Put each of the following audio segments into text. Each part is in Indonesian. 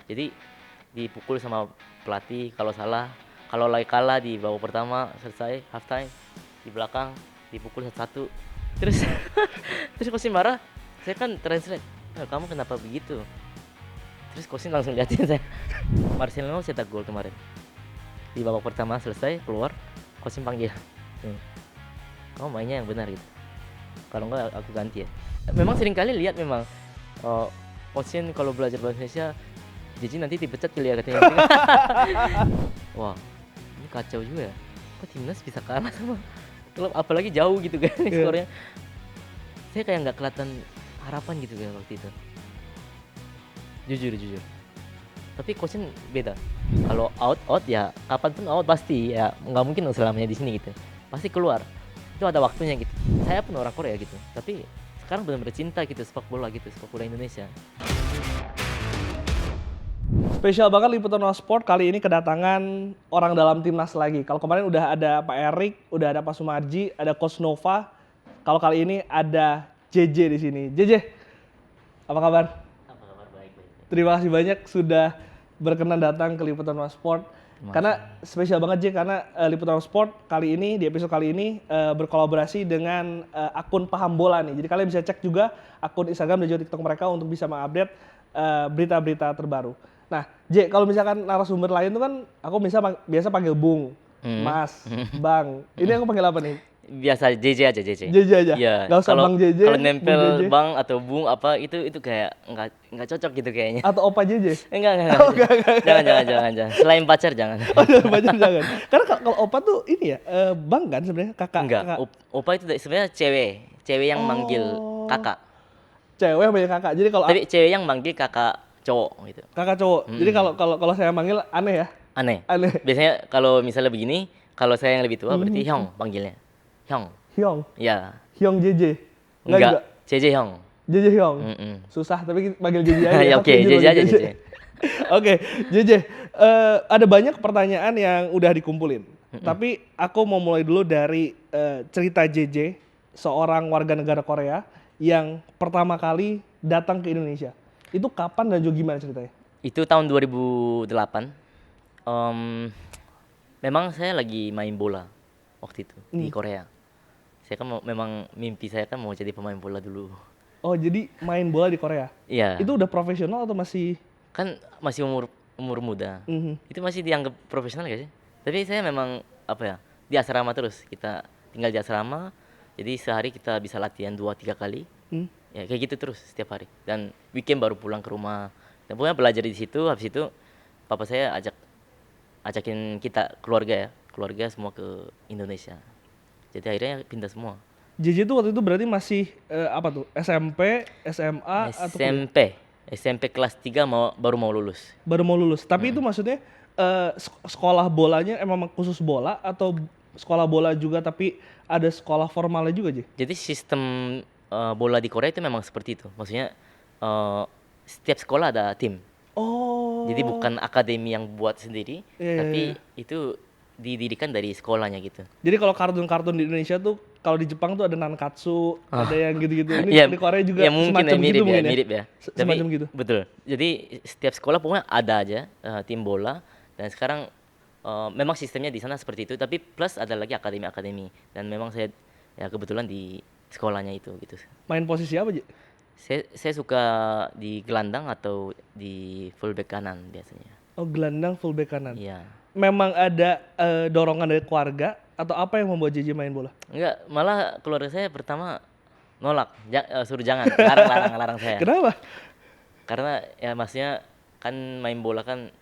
Jadi dipukul sama pelatih kalau salah. Kalau lagi kalah di babak pertama selesai half time di belakang dipukul satu-satu. Terus terus Kosim marah. Saya kan translate, kamu kenapa begitu? Terus Kosim langsung liatin saya. Marcelino cetak gol kemarin. Di babak pertama selesai keluar, Kosim panggil. Kamu mainnya yang benar gitu. Kalau enggak aku ganti ya. Memang sering kali lihat memang Kosim kalau belajar bahasa Indonesia, jadi nanti dipecat kali ya katanya. Wah, ini kacau juga ya. Kok timnas bisa kalah sama klub apalagi jauh gitu kan skornya. Saya kayak nggak kelihatan harapan gitu kan waktu itu. Jujur. Tapi coachnya beda. Kalau out ya kapanpun out pasti ya, nggak mungkin selamanya di sini gitu. Pasti keluar. Itu ada waktunya gitu. Saya pun orang Korea gitu. Tapi sekarang benar-benar cinta gitu sepak bola Indonesia. Spesial banget Liputan One Sport kali ini kedatangan orang dalam timnas lagi. Kalau kemarin udah ada Pak Erik, udah ada Pak Sumarji, ada Coach Nova. Kalau kali ini ada JJ di sini. JJ, apa kabar? Apa kabar? Baik. Terima kasih banyak sudah berkenan datang ke Liputan One Sport. Karena spesial banget J, karena Liputan One Sport kali ini, di episode kali ini berkolaborasi dengan akun Paham Bola nih. Jadi kalian bisa cek juga akun Instagram dan juga TikTok mereka untuk bisa mengupdate berita-berita terbaru. Nah, J, kalau misalkan narasumber lain tuh kan aku biasa panggil Bung, Mas, Bang. Ini aku panggil apa nih? Biasa JJ aja. JJ aja. Iya. Gak usah Bang JJ. Kalau Bung nempel JJ. Bang atau Bung apa itu kayak nggak cocok gitu kayaknya. Atau Opa JJ. Enggak. Oh, enggak. Jangan. Selain pacar jangan. Oh, jangan. Karena kalau Opa tuh ini ya, Bang kan sebenarnya kakak. Enggak. Opa itu sebenarnya cewek yang manggil kakak. Cewek yang banyak kakak. Jadi kalau Tapi cewek yang manggil kakak cowok gitu. kakak cowok. Jadi kalau saya manggil aneh ya. Aneh. Aneh. Biasanya kalau misalnya begini, kalau saya yang lebih tua berarti Hyong panggilnya. Hyong. Hyong. Ya. Hyong JJ. Enggak. JJ Hyong. JJ Hyong. Susah tapi panggil JJ aja. Ya oke, JJ aja JJ. Oke, JJ. Ada banyak pertanyaan yang udah dikumpulin. Tapi aku mau mulai dulu dari cerita JJ, seorang warga negara Korea yang pertama kali datang ke Indonesia. Itu kapan dan juga gimana ceritanya? Itu tahun 2008. Memang saya lagi main bola waktu itu di Korea. Saya kan memang mimpi saya kan mau jadi pemain bola dulu. Oh, jadi main bola di Korea? Iya. Itu udah profesional atau masih? Kan masih umur muda. Itu masih dianggap profesional gak sih? Tapi saya memang apa ya, di asrama terus. Kita tinggal di asrama. Jadi sehari kita bisa latihan 2-3 kali. Ya kayak gitu terus setiap hari. Dan weekend baru pulang ke rumah. Dan pokoknya belajar di situ. Habis itu papa saya ajakin kita keluarga semua ke Indonesia. Jadi akhirnya pindah semua. JJ itu waktu itu berarti masih apa tuh? SMP, SMA atau kuliah? SMP kelas 3 baru mau lulus. Baru mau lulus. Tapi itu maksudnya sekolah bolanya emang khusus bola atau sekolah bola juga tapi ada sekolah formalnya juga, J? Jadi sistem bola di Korea itu memang seperti itu. Maksudnya setiap sekolah ada tim. Oh. Jadi bukan akademi yang buat sendiri, tapi itu didirikan dari sekolahnya gitu. Jadi kalau kartun-kartun di Indonesia tuh, kalau di Jepang tuh ada Nankatsu, ada yang gitu-gitu. Ini di Korea juga semacam gitu mungkin ya? Mirip ya. Semacam gitu. Betul. Jadi setiap sekolah pokoknya ada aja tim bola. Dan sekarang memang sistemnya di sana seperti itu. Tapi plus ada lagi akademi. Dan memang saya ya kebetulan di sekolahnya itu gitu. Main posisi apa, J? Saya suka di gelandang atau di fullback kanan biasanya. Oh, gelandang fullback kanan. Iya. Memang ada dorongan dari keluarga atau apa yang membuat JJ main bola? Enggak, malah keluarga saya pertama nolak, suruh jangan, larang saya. Kenapa? Karena ya maksudnya kan main bola kan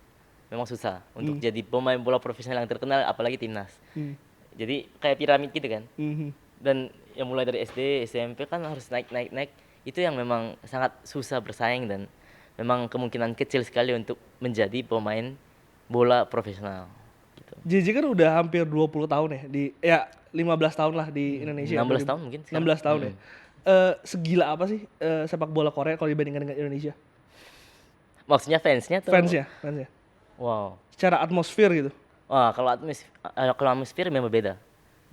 memang susah untuk jadi pemain bola profesional yang terkenal apalagi timnas. Jadi kayak piramid gitu kan. Dan yang mulai dari SD, SMP kan harus naik. Itu yang memang sangat susah bersaing dan memang kemungkinan kecil sekali untuk menjadi pemain bola profesional gitu. JJ kan udah hampir 20 tahun ya, 15 tahun lah di Indonesia. 16 tahun mungkin sekarang. 16 tahun ya. Segila apa sih sepak bola Korea kalau dibandingkan dengan Indonesia? Maksudnya fansnya tuh? Fansnya. Wow. Secara atmosfer gitu. Wah, kalau atmosfer memang beda.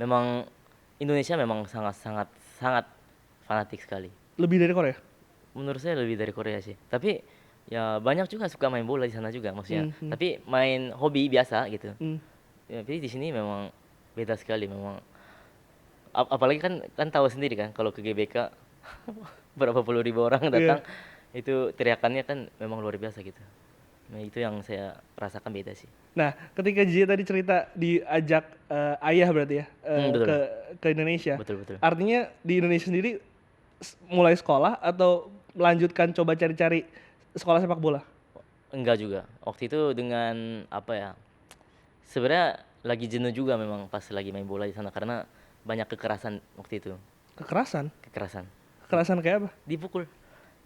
Memang Indonesia memang sangat fanatik sekali. Lebih dari Korea? Menurut saya lebih dari Korea sih. Tapi Ya banyak juga suka main bola di sana juga maksudnya. Hmm, hmm, Tapi main hobi biasa gitu. hmm. Ya, tapi di sini memang beda sekali memang. Apalagi kan kan tahu sendiri kan kalau ke GBK berapa puluh ribu orang Iya. datang itu teriakannya kan memang luar biasa gitu. Nah itu yang saya rasakan beda sih. Nah, ketika Jie tadi cerita diajak ayah berarti ya Betul, ke Indonesia, betul, betul. artinya di Indonesia sendiri mulai sekolah atau melanjutkan coba cari-cari sekolah sepak bola? Enggak juga. Waktu itu dengan apa ya? Sebenarnya lagi jenuh juga memang pas lagi main bola di sana karena banyak kekerasan waktu itu. Kekerasan? Kekerasan. Kekerasan kayak apa? Dipukul.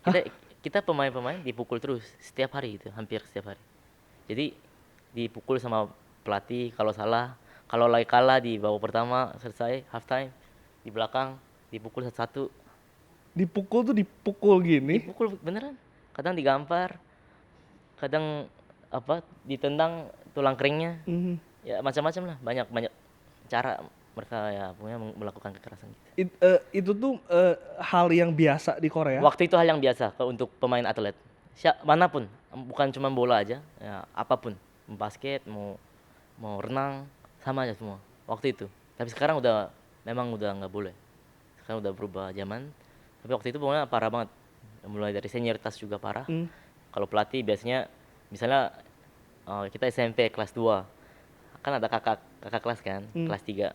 Hah? Kita kita pemain-pemain dipukul terus setiap hari itu, hampir setiap hari. Jadi dipukul sama pelatih kalau salah, kalau lagi kalah di babak pertama selesai half time di belakang dipukul satu-satu, Dipukul tuh dipukul gini? dipukul beneran. Kadang digampar, kadang apa ditendang tulang keringnya. Mhm. Ya macam-macam lah, banyak banyak cara mereka ya punya melakukan kekerasan gitu. Itu tuh hal yang biasa di Korea. Waktu itu hal yang biasa untuk pemain atlet. Manapun, bukan cuma bola aja, ya apapun. Mau basket, mau renang, sama aja semua. Waktu itu. Tapi sekarang udah memang udah nggak boleh. Sekarang udah berubah zaman. Tapi waktu itu pokoknya parah banget. Mulai dari senioritas juga parah. Hmm. Kalau pelatih biasanya misalnya kita SMP kelas 2 kan ada kakak kakak kelas kan, Hmm. kelas 3.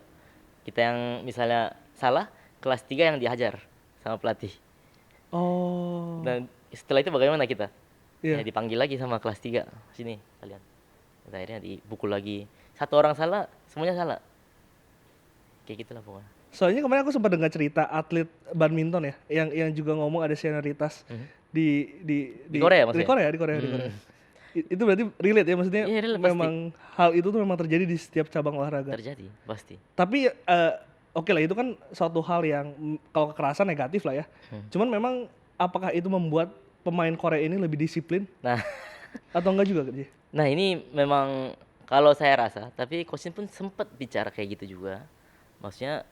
Kita yang misalnya salah, kelas 3 yang dihajar sama pelatih. Oh, Dan setelah itu bagaimana kita? Ya iya. dipanggil lagi sama kelas 3 sini kalian. Dan akhirnya dipukul lagi. Satu orang salah, semuanya salah. Kayak gitulah pokoknya. Soalnya kemarin aku sempat dengar cerita atlet badminton ya, yang juga ngomong ada senioritas Mhm. di di Di Korea maksudnya? Di Korea, di Korea. Hmm. Itu berarti relate ya, maksudnya Iya, real pasti. memang hal itu tuh memang terjadi di setiap cabang olahraga. Terjadi, pasti. Tapi oke lah, itu kan suatu hal yang kalau kekerasan negatif lah ya. Hmm. Cuman memang apakah itu membuat pemain Korea ini lebih disiplin Nah, atau enggak juga, Ji? nah ini memang kalau saya rasa, tapi coach pun sempat bicara kayak gitu juga. Maksudnya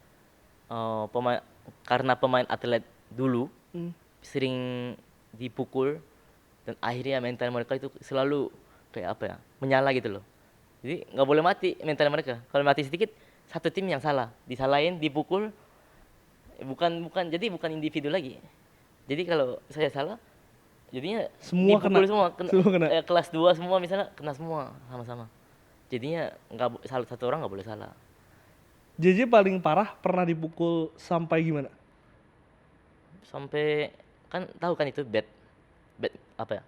pemain karena pemain atlet dulu Hmm. sering dipukul dan akhirnya mental mereka itu selalu kayak apa ya menyala gitu loh, jadi nggak boleh mati mental mereka. Kalau mati sedikit satu tim yang salah disalahin dipukul, bukan bukan jadi bukan individu lagi. Jadi kalau saya salah jadinya Semua dipukul kena. semua Semua kena. kelas 2 semua misalnya kena semua sama-sama, jadinya salah satu orang nggak boleh salah. JJ paling parah pernah dipukul sampai gimana? Sampai kan tahu kan itu bat apa ya,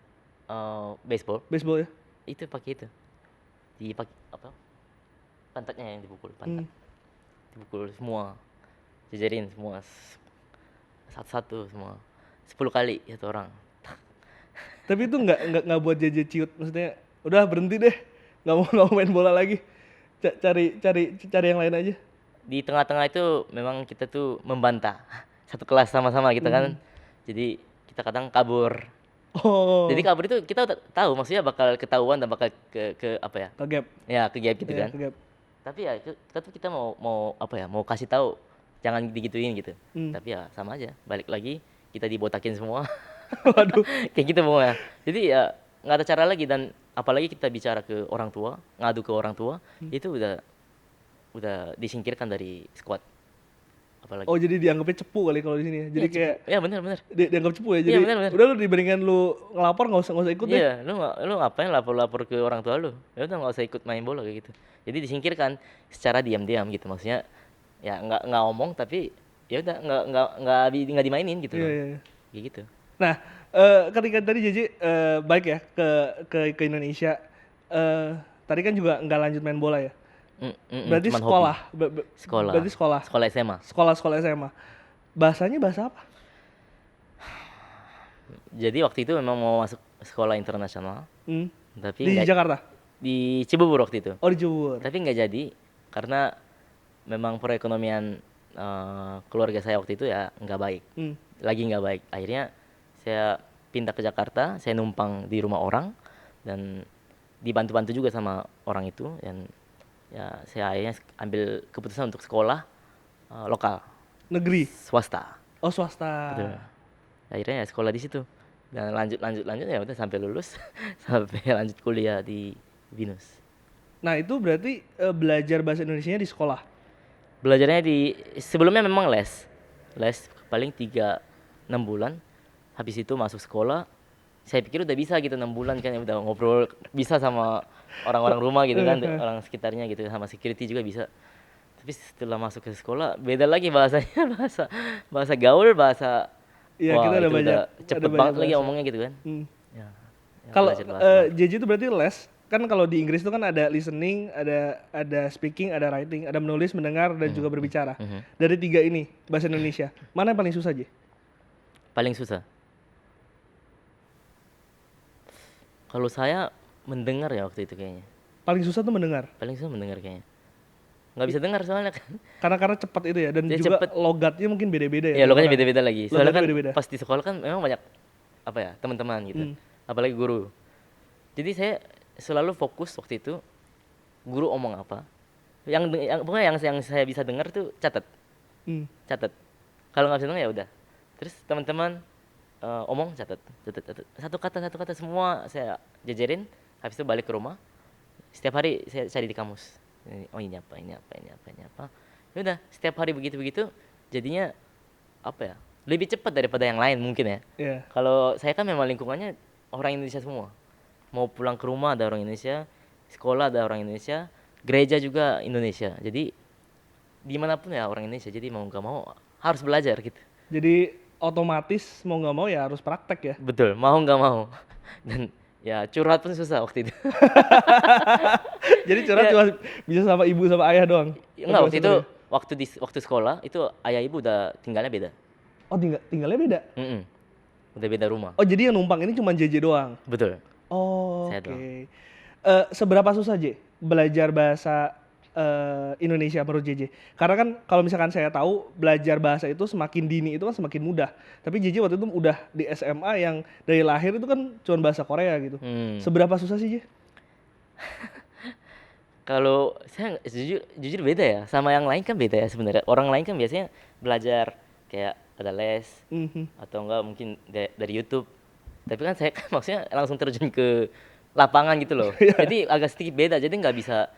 baseball Baseball ya? itu pakai itu dipakai apa pantatnya yang dipukul, Hmm. pantat dipukul semua, jajarin semua satu-satu semua 10 kali satu orang. Tapi itu nggak buat JJ ciut, maksudnya udah berhenti deh, nggak mau main bola lagi, cari yang lain aja. Di tengah-tengah itu memang kita tuh membantah satu kelas sama-sama kita kan, jadi kita kadang kabur. Oh, Jadi kabur itu kita udah tahu maksudnya bakal ketahuan dan bakal ke apa ya, ke gap. ya ke gap gitu Ya, kan. ke gap. Tapi ya kita mau mau apa ya, mau kasih tahu jangan digituin gitu. Hmm. Tapi ya sama aja, balik lagi kita dibotakin semua. Waduh. Kayak gitu pokoknya. Jadi ya nggak ada cara lagi, dan apalagi kita bicara ke orang tua, ngadu ke orang tua, itu udah disingkirkan dari squad. Apalagi. Oh, jadi dianggapnya cepu kali kalau di sini ya. Jadi Iya, kayak ya benar-benar. dianggap cepu ya. Iya, Jadi benar-benar. udah lu dibandingkan lu ngelapor nggak usah ikut deh. Iya, lu ngapain lapor-lapor ke orang tua lu? Ya udah nggak usah ikut main bola kayak gitu. Jadi disingkirkan secara diam-diam gitu, maksudnya ya nggak ngomong tapi ya udah nggak dimainin gitu Iya, loh. iya, iya. Kayak gitu. Nah, ketika tadi JJ baik ya ke Indonesia, tadi kan juga nggak lanjut main bola ya. Berarti Cuman sekolah, hobi. Sekolah. berarti sekolah, Sekolah SMA. sekolah SMA. Bahasanya bahasa apa? Jadi waktu itu memang mau masuk sekolah internasional, Hmm. tapi Di nggak, Jakarta. di Cibubur waktu itu. Oh, di Jember. Tapi nggak jadi karena memang perekonomian keluarga saya waktu itu ya nggak baik. Hmm. Lagi nggak baik. Akhirnya saya pindah ke Jakarta, saya numpang di rumah orang dan dibantu-bantu juga sama orang itu, dan ya saya akhirnya ambil keputusan untuk sekolah lokal Negeri. swasta. Oh, swasta. Betul. Akhirnya ya sekolah di situ. Dan lanjut ya udah sampai lulus sampai lanjut kuliah di Binus. Nah, itu berarti belajar bahasa Indonesianya di sekolah. Belajarnya sebelumnya memang les paling 3-6 bulan. Habis itu masuk sekolah. Saya pikir udah bisa gitu 6 bulan kan, ya udah ngobrol bisa sama orang-orang rumah gitu kan, orang sekitarnya gitu, sama security juga bisa. Tapi setelah masuk ke sekolah beda lagi bahasanya, bahasa gaul, bahasa Iya, wah kita ada itu banyak, udah cepet banget lagi bahasa. ngomongnya gitu kan. Hmm. Ya, Kalau belajar bahasa baru. JJ itu berarti les, kan kalau di Inggris itu kan ada listening, ada speaking, ada writing, ada menulis, mendengar, dan juga berbicara. Dari 3 ini, bahasa Indonesia, mana yang paling susah, J? Paling susah. Kalau saya mendengar ya waktu itu kayaknya. Paling susah tuh mendengar, Paling susah mendengar kayaknya. Nggak bisa dengar soalnya kan. karena cepat itu ya, dan Dia juga cepet. logatnya mungkin beda-beda ya. Ya tiap logatnya orang. beda-beda lagi. Soalnya Logatnya kan beda-beda. pas di sekolah kan memang banyak apa ya teman-teman gitu. Apalagi guru. Jadi saya selalu fokus waktu itu guru omong apa. Pokoknya yang saya bisa dengar tuh catat. Hmm. Catat. Kalau nggak bisa dengar ya udah. Terus teman-teman omong catat. Satu kata semua saya jajarin. Habis itu balik ke rumah. Setiap hari saya cari di kamus. Oh ini apa. Ya udah, setiap hari begitu jadinya apa ya? Lebih cepat daripada yang lain mungkin ya. Iya. Kalau saya kan memang lingkungannya orang Indonesia semua. Mau pulang ke rumah ada orang Indonesia, sekolah ada orang Indonesia, gereja juga Indonesia. Jadi dimanapun ya orang Indonesia. Jadi mau nggak mau harus belajar gitu. Jadi otomatis mau nggak mau ya harus praktek ya. Betul, mau nggak mau. Dan ya curhat pun susah waktu itu. Jadi curhat cuma bisa sama ibu sama ayah doang. Enggak, waktu itu waktu sekolah itu ayah ibu udah tinggalnya beda. Oh, tinggalnya beda. Udah beda rumah. Oh, jadi yang numpang ini cuma JJ doang. Betul. Oh, Saya oke. Seberapa susah, J, belajar bahasa Indonesia menurut JJ? Karena kan kalau misalkan saya tahu belajar bahasa itu semakin dini itu kan semakin mudah. Tapi JJ waktu itu udah di SMA yang dari lahir itu kan cuma bahasa Korea gitu. Seberapa susah sih, J? Kalau saya jujur beda ya, sama yang lain kan beda ya sebenarnya. Orang lain kan biasanya belajar kayak ada les atau enggak mungkin dari YouTube. Tapi kan saya kan maksudnya langsung terjun ke lapangan gitu loh. Jadi agak sedikit beda. Jadi nggak bisa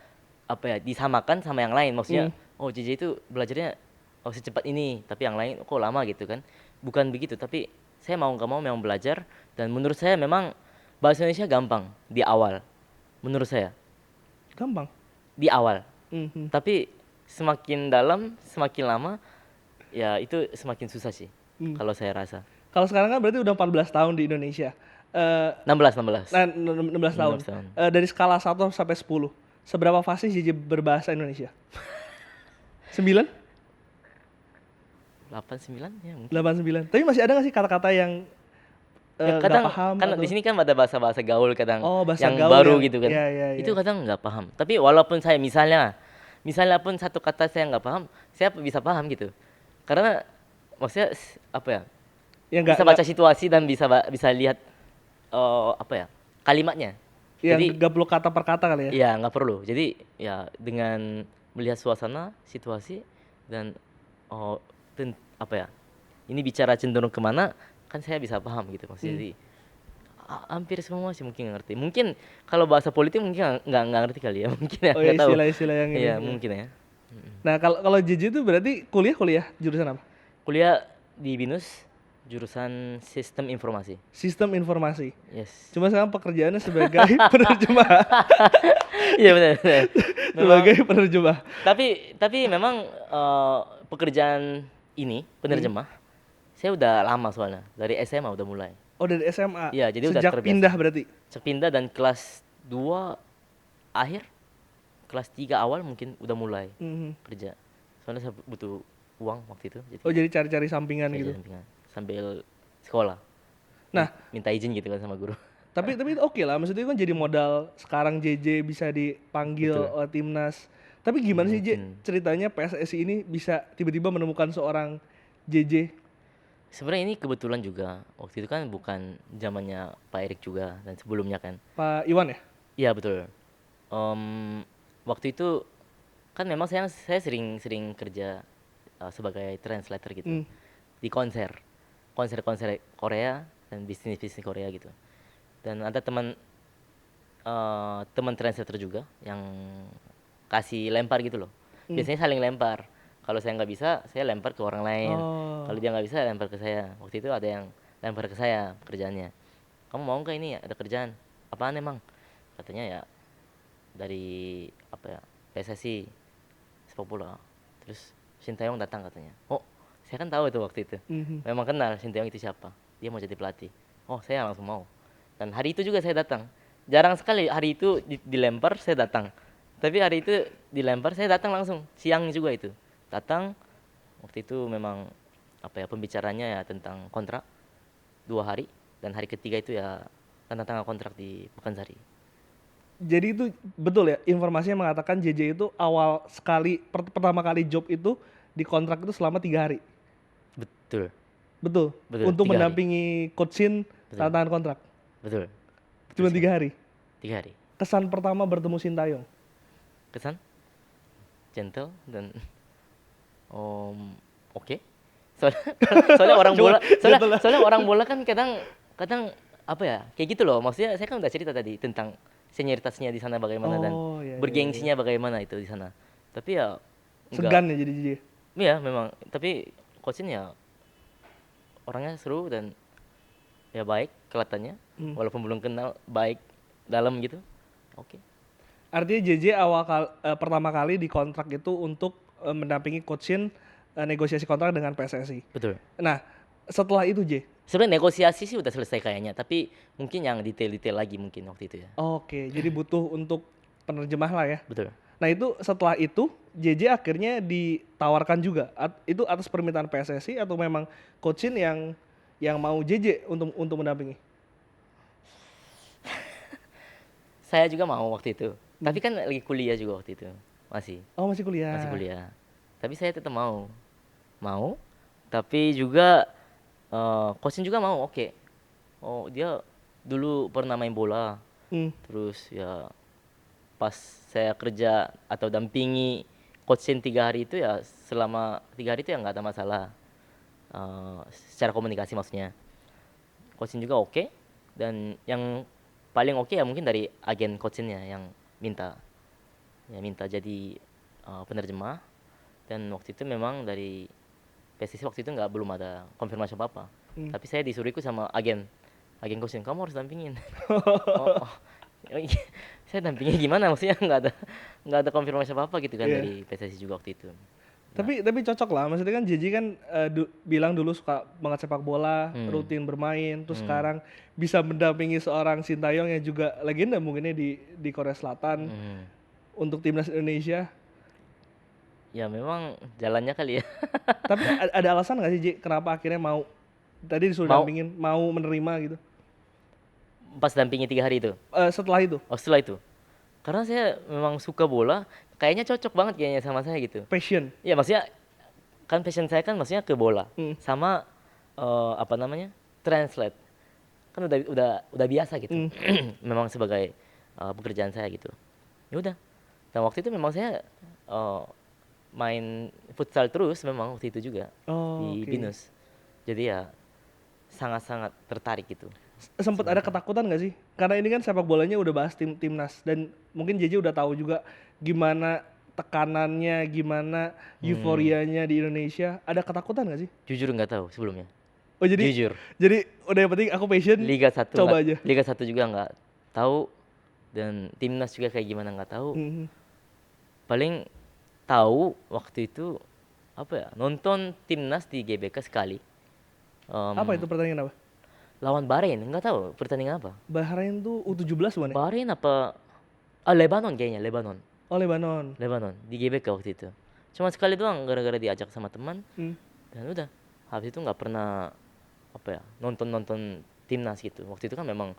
apa ya disamakan sama yang lain. Maksudnya oh JJ itu belajarnya secepat ini, tapi yang lain kok lama gitu kan. Bukan begitu, tapi saya mau nggak mau memang belajar, dan menurut saya memang bahasa Indonesia gampang di awal. Menurut saya Gampang. di awal. Tapi semakin dalam, semakin lama ya itu semakin susah sih. Kalau saya rasa. Kalau sekarang kan berarti udah 14 tahun di Indonesia. 16. Nah, 16 tahun. 16 tahun. Dari skala 1 sampai 10, seberapa fasih JJ berbahasa Indonesia? 9? 8, 9 ya mungkin. 8, 9. Tapi masih ada nggak sih kata-kata yang Ya, nggak kadang paham? kan atau- di sini kan ada bahasa-bahasa gaul kadang bahasa yang gaul baru yang- gitu kan. iya. Itu kadang nggak paham. Tapi walaupun saya misalnya pun satu kata saya nggak paham, saya bisa paham gitu. Karena maksudnya apa ya? Yang nggak Bisa baca situasi dan bisa lihat apa ya? Kalimatnya. yang Jadi nggak perlu kata per kata kali ya? iya nggak perlu. Jadi ya dengan melihat suasana, situasi, dan apa ya? Ini bicara cenderung kemana, kan saya bisa paham gitu maksudnya. Jadi hampir semua sih mungkin ngerti. Mungkin kalau bahasa politik mungkin nggak ngerti kali ya, mungkin ya Oh, nggak tahu. istilah-istilah yang ini. Iya ya. mungkin ya. Nah, kalau JJ itu berarti kuliah jurusan apa? Kuliah di Binus jurusan Sistem Informasi. Sistem informasi. Yes. Cuma sekarang pekerjaannya sebagai penerjemah. Iya benar. Sebagai penerjemah. Tapi memang pekerjaan ini penerjemah saya udah lama soalnya, dari SMA udah mulai. Oh, dari SMA. Iya, jadi udah sejak terbiasa. pindah berarti. Sepindah dan kelas 2 akhir, kelas 3 awal mungkin udah mulai kerja. Soalnya saya butuh uang waktu itu. Jadi Oh, jadi cari-cari sampingan kerja gitu. sampingan sambil sekolah. Nah, Minta izin gitu kan sama guru. tapi oke lah, maksudnya kan jadi modal sekarang JJ bisa dipanggil Betul. oleh timnas. Tapi gimana sih, J, Mungkin. ceritanya PSSI ini bisa tiba-tiba menemukan seorang JJ? Sebenarnya ini kebetulan juga. Waktu itu kan bukan zamannya Pak Erik juga dan sebelumnya kan. Pak Iwan ya? Iya betul. Waktu itu kan memang saya sering kerja sebagai translator gitu di konser Korea dan bisnis Korea gitu. Dan ada teman translator juga yang kasih lempar gitu loh. Biasanya saling lempar. Kalau saya nggak bisa, saya lempar ke orang lain. Oh. Kalau dia nggak bisa, lempar ke saya. Waktu itu ada yang lempar ke saya pekerjaannya. Kamu mau nggak ini ya? Ada kerjaan. Apaan emang? Katanya ya dari apa ya, PSSI sepak bola. Terus Sintayong datang katanya. Oh, saya kan tahu itu waktu itu. Memang kenal Sintayong itu siapa. Dia mau jadi pelatih. Oh, saya langsung mau. Dan hari itu juga saya datang. Jarang sekali hari itu dilempar saya datang. Tapi hari itu dilempar saya datang langsung. Siang juga itu. Datang waktu itu memang apa ya, pembicaranya ya tentang kontrak 2 hari, dan hari ketiga itu ya tanda tangan kontrak di Pekansari. Jadi itu betul ya, informasinya mengatakan JJ itu awal sekali pertama kali job itu di kontrak itu selama 3 hari. Betul, Betul. betul. Untuk 3 hari. mendampingi Coach Shin Betul. tanda tangan kontrak. Betul. Cuma sekali. 3 hari. 3 hari. Kesan pertama bertemu Sintayong. Kesan gentle dan oke. Soalnya orang bola, soalnya orang bola kan kadang apa ya, kayak gitu loh. Maksudnya saya kan udah cerita tadi tentang senioritasnya di sana bagaimana dan Iya, bergengsinya bagaimana itu di sana. Tapi ya enggak. Segan ya jadi JJ. Iya memang. Tapi coachnya ya orangnya seru dan ya baik kelihatannya. Walaupun belum kenal, baik dalam gitu. Oke. Artinya JJ pertama kali di kontrak itu untuk mendampingi Coach Shin negosiasi kontrak dengan PSSI. Betul. Nah, setelah itu J. Sebenarnya negosiasi sih udah selesai kayaknya, tapi mungkin yang detail-detail lagi mungkin waktu itu ya. Oke, jadi butuh untuk penerjemah lah ya. Betul. Nah itu setelah itu JJ akhirnya ditawarkan juga. Itu atas permintaan PSSI atau memang Coach Shin yang mau JJ untuk mendampingi? Saya juga mau waktu itu. Tapi kan lagi kuliah juga waktu itu. Masih Oh masih kuliah. masih kuliah. Tapi saya tetap mau. Tapi juga Coach Shin juga mau, oke. Oh, dia dulu pernah main bola. Terus ya pas saya kerja atau dampingi Coach Shin 3 hari itu ya, selama 3 hari itu ya nggak ada masalah. Secara komunikasi maksudnya. Coach Shin juga oke. Dan yang paling oke ya mungkin dari agen Coach Shin-nya yang minta jadi penerjemah. Dan waktu itu memang dari PSSI waktu itu belum ada konfirmasi apa-apa. Tapi saya disuruh ikut sama agen Coach Shin, kamu harus dampingin. oh, saya dampingin gimana, maksudnya nggak ada konfirmasi apa-apa gitu kan dari PSSI juga waktu itu. Tapi cocok lah, maksudnya kan JJ kan bilang dulu suka banget sepak bola, rutin bermain, terus sekarang bisa mendampingi seorang Sintayong yang juga legenda mungkinnya di Korea Selatan untuk timnas Indonesia. Ya memang jalannya kali ya. Tapi ada alasan nggak sih J, kenapa akhirnya mau tadi disuruh dampingin, mau menerima gitu? Pas dampingi 3 hari itu? Setelah itu? Oh setelah itu. Karena saya memang suka bola, kayaknya cocok banget kayaknya sama saya gitu. Passion? Ya maksudnya, kan passion saya kan maksudnya ke bola. Sama apa namanya, translate. Kan udah biasa gitu. Memang sebagai pekerjaan saya gitu. Ya udah. Dan waktu itu memang saya main futsal terus memang waktu itu juga di Binus. Jadi ya sangat-sangat tertarik gitu. Sempat ada ketakutan nggak sih? Karena ini kan sepak bolanya udah bahas timnas dan mungkin JJ udah tahu juga gimana tekanannya, gimana euforianya di Indonesia. Ada ketakutan nggak sih? Jujur nggak tahu sebelumnya. Oh jadi? Jujur. Jadi udah yang penting aku passion. Liga 1 coba aja. Liga 1 juga nggak tahu, dan timnas juga kayak gimana nggak tahu. Paling tahu waktu itu apa ya, nonton timnas di GBK sekali. Apa itu pertandingan apa? Lawan Bahrain, nggak tahu pertandingan apa. Bahrain tuh U17 bukan ya? Bahrain apa? Lebanon kayaknya, Lebanon. Oh Lebanon. Di GBK waktu itu. Cuma sekali doang gara-gara diajak sama teman. Dan udah. Habis itu nggak pernah apa ya, nonton timnas gitu. Waktu itu kan memang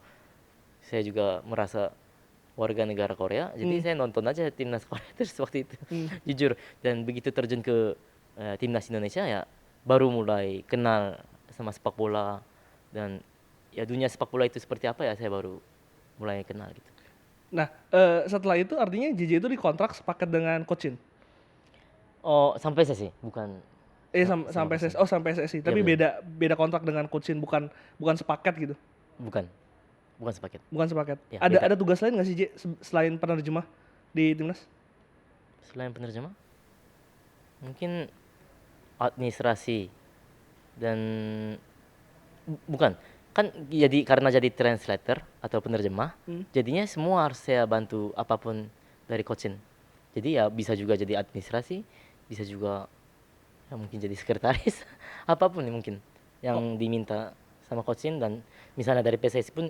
saya juga merasa warga negara Korea, jadi saya nonton aja timnas Korea terus waktu itu. Jujur. Dan begitu terjun ke timnas Indonesia ya baru mulai kenal sama sepak bola, dan ya dunia sepak bola itu seperti apa ya saya baru mulai kenal gitu. Nah setelah itu artinya JJ itu dikontrak sepaket dengan Coach Shin? Oh sampai saya sih bukan sama sampai coaching. SSI. Oh, sampai SSI. Tapi betul. beda kontrak dengan coachin, bukan sepaket gitu. Bukan, bukan sepaket. Bukan sepaket. Ya, Ada beda. ada tugas lain nggak sih, J, selain penerjemah di timnas? Selain penerjemah, mungkin administrasi dan bukan. Kan karena jadi translator atau penerjemah, jadinya semua harus saya bantu apapun dari coachin. Jadi ya bisa juga jadi administrasi, bisa juga ya mungkin jadi sekretaris, apapun nih mungkin yang diminta sama coachin. Dan misalnya dari PSSI pun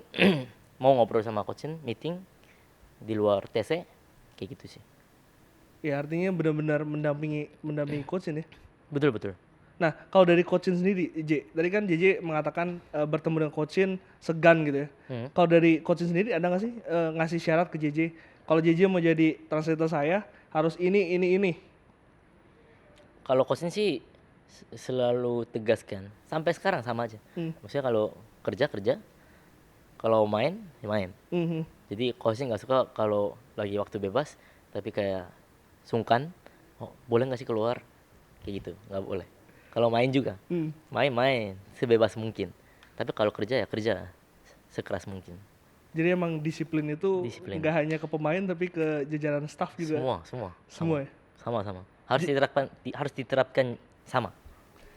mau ngobrol sama coachin, meeting di luar TC, kayak gitu sih. Ya artinya benar-benar mendampingi coachin ya. Betul betul. Nah, kalau dari coachin sendiri, J, tadi kan JJ mengatakan bertemu dengan coachin segan gitu ya. Kalau dari coachin sendiri ada nggak sih ngasih syarat ke JJ? Kalau JJ mau jadi translator saya harus ini. Kalau coaching sih selalu tegaskan. Sampai sekarang sama aja. Maksudnya kalau kerja, kalau main ya main. Mhm. Jadi coaching nggak suka kalau lagi waktu bebas, tapi kayak sungkan. Oh, boleh nggak sih keluar? Kayak gitu, nggak boleh. Kalau main juga, main sebebas mungkin. Tapi kalau kerja ya kerja sekeras mungkin. Jadi emang disiplin itu Disiplin. nggak hanya ke pemain tapi ke jajaran staff juga. Semua. Semua ya. Sama. Harus diterapkan sama.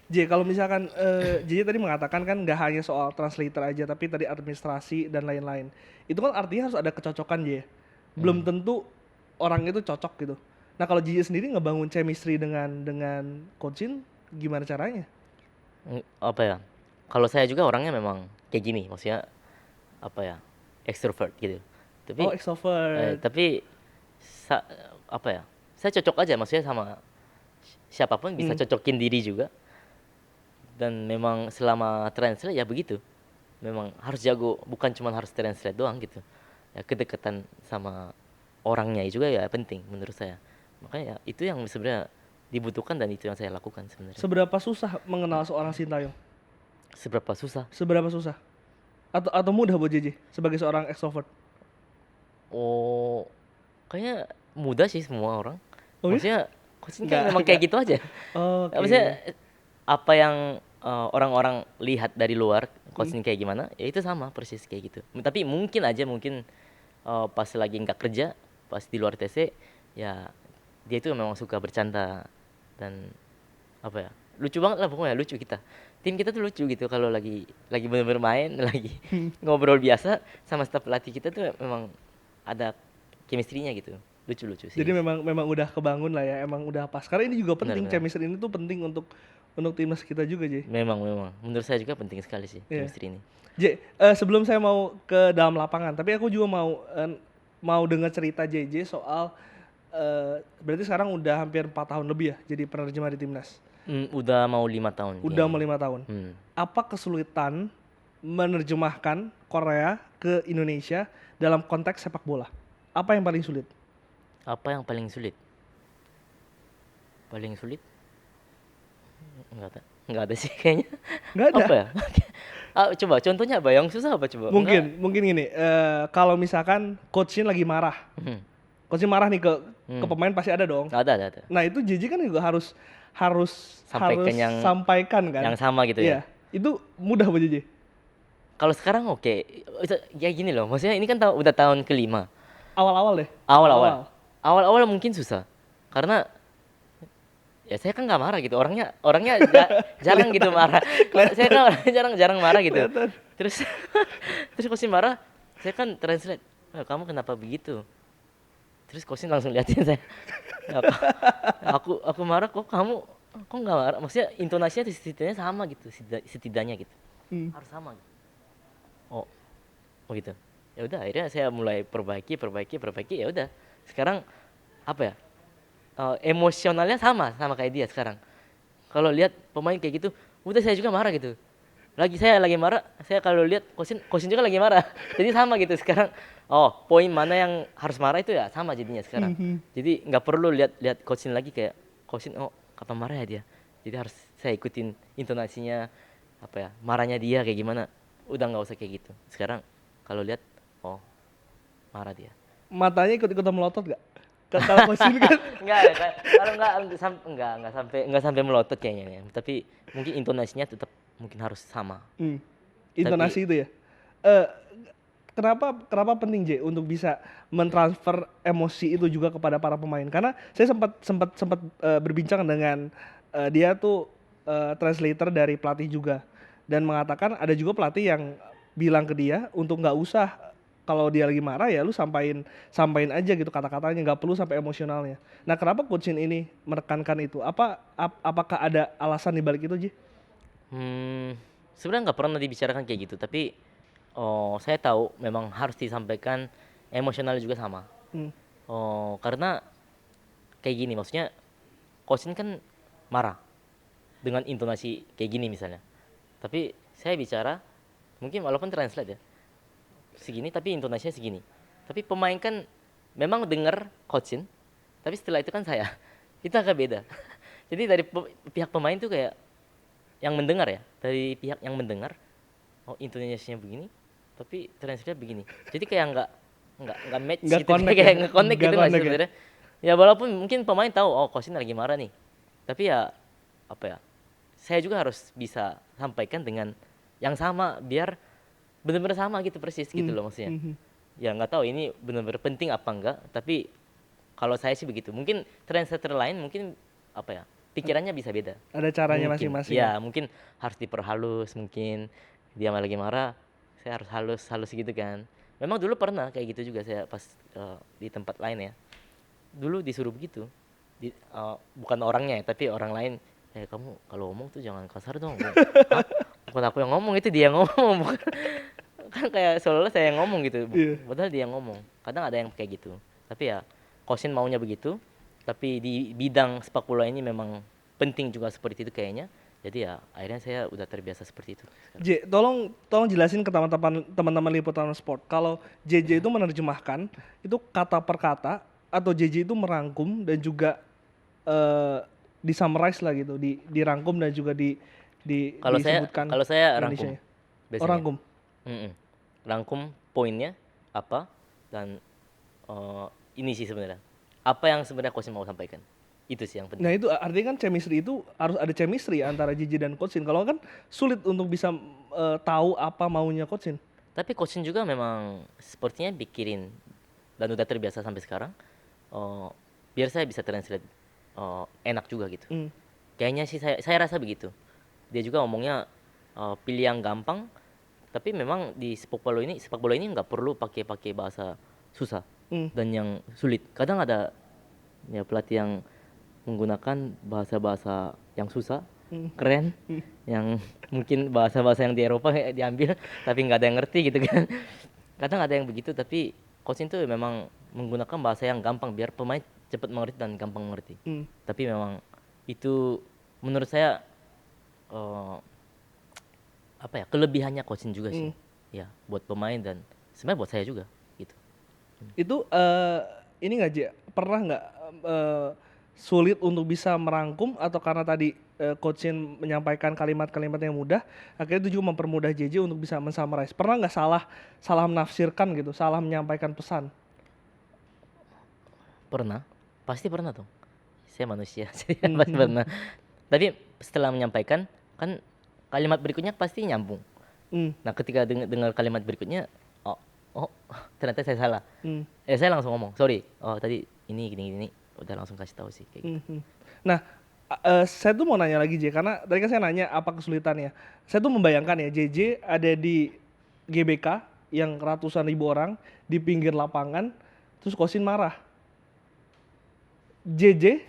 J, kalau misalkan JJ tadi mengatakan kan nggak hanya soal translator aja, tapi tadi administrasi dan lain-lain. Itu kan artinya harus ada kecocokan, J. Belum tentu orang itu cocok gitu. Nah, kalau JJ sendiri ngebangun chemistry dengan coachin, gimana caranya? Apa ya? Kalau saya juga orangnya memang kayak gini, maksudnya apa ya? Extrovert gitu. Oh, Tapi extrovert. tapi sa- apa ya? Saya cocok aja maksudnya sama siapapun bisa cocokin diri juga. Dan memang selama translate ya begitu. Memang harus jago, bukan cuma harus translate doang gitu. Ya kedekatan sama orangnya juga ya penting menurut saya. Makanya ya, itu yang sebenarnya dibutuhkan dan itu yang saya lakukan sebenarnya. Seberapa susah mengenal seorang Sintayong? Seberapa susah? Seberapa susah? Atau mudah buat JJ sebagai seorang extrovert? Oh, kayaknya mudah sih semua orang. Oh ya? Maksudnya coaching Nggak- kan memang kayak gitu aja. Oke. Maksudnya apa yang orang-orang lihat dari luar coaching kayak gimana, ya itu sama persis kayak gitu. Tapi mungkin pas lagi nggak kerja, pas di luar TC, ya dia itu memang suka bercanda dan apa ya, lucu banget lah pokoknya, lucu kita. Tim kita tuh lucu gitu kalau lagi bener-bener main, lagi ngobrol biasa sama staf pelatih kita tuh memang ada chemistry-nya gitu. Lucu-lucu sih. Jadi memang udah kebangun lah ya, emang udah pas. Karena ini juga penting, Benar. chemistry ini tuh penting untuk timnas kita juga, J. Memang menurut saya juga penting sekali sih Iya. chemistry ini. J, sebelum saya mau ke dalam lapangan, tapi aku juga mau dengar cerita JJ soal berarti sekarang udah hampir 4 tahun lebih ya jadi penerjemah di timnas. Udah mau 5 tahun. Udah kayaknya. mau 5 tahun. Hmm. Apa kesulitan menerjemahkan Korea ke Indonesia dalam konteks sepak bola? Apa yang paling sulit? Apa yang paling sulit? Paling sulit? Enggak ada sih kayaknya. Nggak ada. Apa ya? Coba contohnya apa? Yang susah apa coba? Mungkin gini, kalau misalkan coachnya lagi marah, Hmm. coachnya marah nih ke pemain pasti ada dong. Ada. Nah itu JJ kan juga harus Sampaikan yang- sampaikan kan. Yang sama gitu ya. Iya, itu mudah buat JJ. Kalau sekarang oke. Ya gini loh, maksudnya ini kan udah tahun ke-5. Awal-awal deh. Awal-awal mungkin susah. Karena ya saya kan nggak marah gitu. Orangnya jarang gitu marah. Saya kan orangnya jarang marah gitu. Terus terus Kosin marah, saya kan translate. Kamu kenapa begitu? Terus Kosin langsung liatin saya. Aku marah kok kok nggak marah? Maksudnya intonasinya setidaknya sama gitu, setidaknya gitu. Harus sama gitu. Oh gitu. Ya udah akhirnya saya mulai perbaiki ya udah. Sekarang apa ya? Emosionalnya sama kayak dia sekarang. Kalau lihat pemain kayak gitu, udah saya juga marah gitu. Saya lagi marah, saya kalau lihat Kosin juga lagi marah. Jadi sama gitu sekarang. Oh, poin mana yang harus marah itu ya sama jadinya sekarang. Jadi nggak perlu lihat Kosin lagi kayak Kosin kapan marah ya dia. Jadi harus saya ikutin intonasinya apa ya, marahnya dia kayak gimana. Udah nggak usah kayak gitu. Sekarang kalau lihat marah dia. Matanya ikut-ikutan melotot gak? Kalau Coachin kan Kalau enggak sampai melotot kayaknya ya. Tapi mungkin intonasinya tetap mungkin harus sama. intonasi itu ya. Eh, kenapa penting J untuk bisa mentransfer emosi itu juga kepada para pemain? Karena saya sempat berbincang dengan dia tuh translator dari pelatih juga, dan mengatakan ada juga pelatih yang bilang ke dia untuk nggak usah, kalau dia lagi marah ya lu sampain aja gitu kata-katanya, nggak perlu sampai emosionalnya. Nah, kenapa coachin ini menekankan itu? Apakah ada alasan di balik itu, Ji? Sebenarnya nggak pernah dibicarakan kayak gitu, tapi saya tahu memang harus disampaikan emosional juga sama. Hmm. Karena kayak gini, maksudnya coachin kan marah dengan intonasi kayak gini misalnya. Tapi saya bicara, mungkin walaupun translate ya, segini tapi intonasinya segini. Tapi pemain kan memang dengar coachin, tapi setelah itu kan saya. Itu agak beda. Jadi dari pihak pemain tuh kayak yang mendengar ya, dari pihak yang mendengar, oh intonasinya begini, tapi translate begini. Jadi kayak nggak match Nggak gitu, connect kayak ya? nggak connect Nggak gitu nggak sih connect ya? sebenarnya. Ya walaupun mungkin pemain tahu, oh coachin lagi marah nih, tapi ya apa ya, saya juga harus bisa sampaikan dengan yang sama biar benar-benar sama gitu persis gitu loh maksudnya. Ya nggak tahu ini benar-benar penting apa enggak, tapi kalau saya sih begitu. Mungkin translator lain mungkin apa ya, pikirannya bisa beda. Ada caranya Mungkin masing-masing. ya, mungkin harus diperhalus, mungkin dia lagi marah saya harus halus gitu kan. Memang dulu pernah kayak gitu juga saya pas di tempat lain ya, dulu disuruh begitu bukan orangnya ya, tapi orang lain, kamu kalau ngomong tuh jangan kasar dong. Hah? Bukan aku yang ngomong, itu dia yang ngomong. Bukan. Kan kayak seolah-olah saya yang ngomong gitu. Iya. Padahal dia yang ngomong. Kadang ada yang kayak gitu, tapi ya coachin maunya begitu. Tapi di bidang sepak bola ini memang penting juga seperti itu kayaknya. Jadi ya akhirnya saya udah terbiasa seperti itu sekarang. J, tolong jelasin ke teman-teman liputan sport. Kalau JJ itu menerjemahkan itu kata per kata, atau JJ itu merangkum dan juga di summarize lah gitu, dirangkum dan juga disebutkan Kalau saya rangkum Indonesianya. biasanya. Oh, rangkum. Rangkum poinnya apa, dan ini sih sebenarnya apa yang sebenarnya coach mau sampaikan, itu sih yang penting. Nah, itu artinya kan chemistry itu harus ada chemistry antara JJ dan coachin. Kalau kan sulit untuk bisa tahu apa maunya coachin. Tapi coachin juga memang sepertinya pikirin dan udah terbiasa sampai sekarang, biar saya bisa translate enak juga gitu. Kayaknya sih saya rasa begitu. Dia juga ngomongnya pilih yang gampang, tapi memang di sepak bola ini nggak perlu pakai bahasa susah dan yang sulit. Kadang ada ya pelatih yang menggunakan bahasa yang susah, keren, yang mungkin bahasa yang di Eropa diambil tapi nggak ada yang ngerti gitu kan. Kadang ada yang begitu, tapi coach itu memang menggunakan bahasa yang gampang biar pemain cepat mengerti dan gampang mengerti. Tapi memang itu menurut saya apa ya, kelebihannya coaching juga sih. Ya, buat pemain dan sebenarnya buat saya juga gitu. Itu ini nggak, J, pernah nggak sulit untuk bisa merangkum, atau karena tadi coachin menyampaikan kalimat-kalimat yang mudah, akhirnya itu juga mempermudah JJ untuk bisa mensummarize? Pernah nggak salah menafsirkan gitu, salah menyampaikan pesan? Pernah, pasti pernah tuh. Saya manusia, saya pasti pernah. Tapi setelah menyampaikan kan kalimat berikutnya pasti nyambung. Nah, ketika dengar kalimat berikutnya, oh ternyata saya salah. Saya langsung ngomong, sorry, tadi ini gini, udah langsung kasih tahu sih kayak gitu. Nah, saya tuh mau nanya lagi, J, karena tadi kan saya nanya apa kesulitannya. Saya tuh membayangkan ya, JJ ada di GBK yang ratusan ribu orang di pinggir lapangan, terus coachin marah. JJ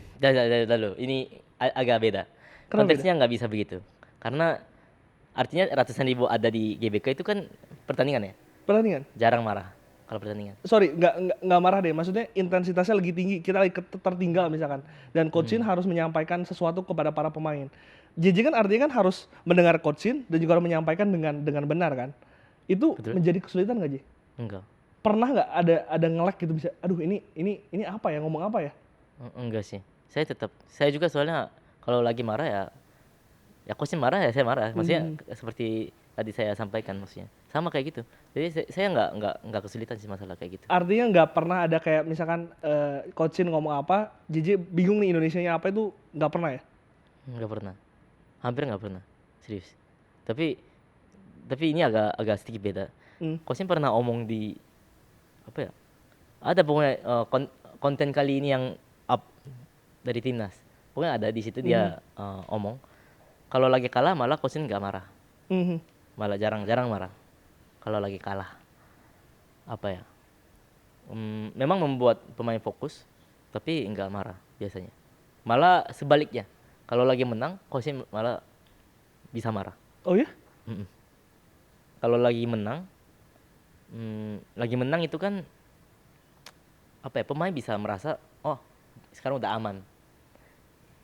Lalu ini agak beda. Kenapa Konteksnya nggak bisa begitu. Karena artinya ratusan ribu ada di GBK itu kan pertandingan ya. pertandingan? Jarang marah kalau pertandingan. Sorry, nggak marah deh. Maksudnya intensitasnya lagi tinggi, kita lagi tertinggal misalkan, dan coachin harus menyampaikan sesuatu kepada para pemain. JJ kan artinya kan harus mendengar coachin dan juga harus menyampaikan dengan benar kan. Itu Betul. menjadi kesulitan nggak, J? Enggak. Pernah nggak ada nge-lag gitu, bisa, aduh ini apa ya, ngomong apa ya? Enggak sih. Saya juga soalnya kalau lagi marah ya coachin marah ya saya marah. Maksudnya seperti tadi saya sampaikan maksudnya. Sama kayak gitu. Jadi saya nggak kesulitan sih masalah kayak gitu. Artinya nggak pernah ada kayak misalkan Coach Shin ngomong apa, JJ bingung nih Indonesianya apa, itu nggak pernah ya? Nggak pernah. Hampir nggak pernah. Serius. Tapi ini agak sedikit beda. Coach Shin pernah omong di apa ya? Ada pokoknya konten kali ini yang up dari timnas. Pokoknya ada di situ dia omong kalau lagi kalah malah Coach Shin nggak marah. Malah jarang marah kalau lagi kalah. Apa ya? Memang membuat pemain fokus, tapi nggak marah biasanya. Malah sebaliknya, kalau lagi menang, Coach Shin malah bisa marah. Oh ya? Kalau lagi menang itu kan apa ya? Pemain bisa merasa, oh sekarang udah aman.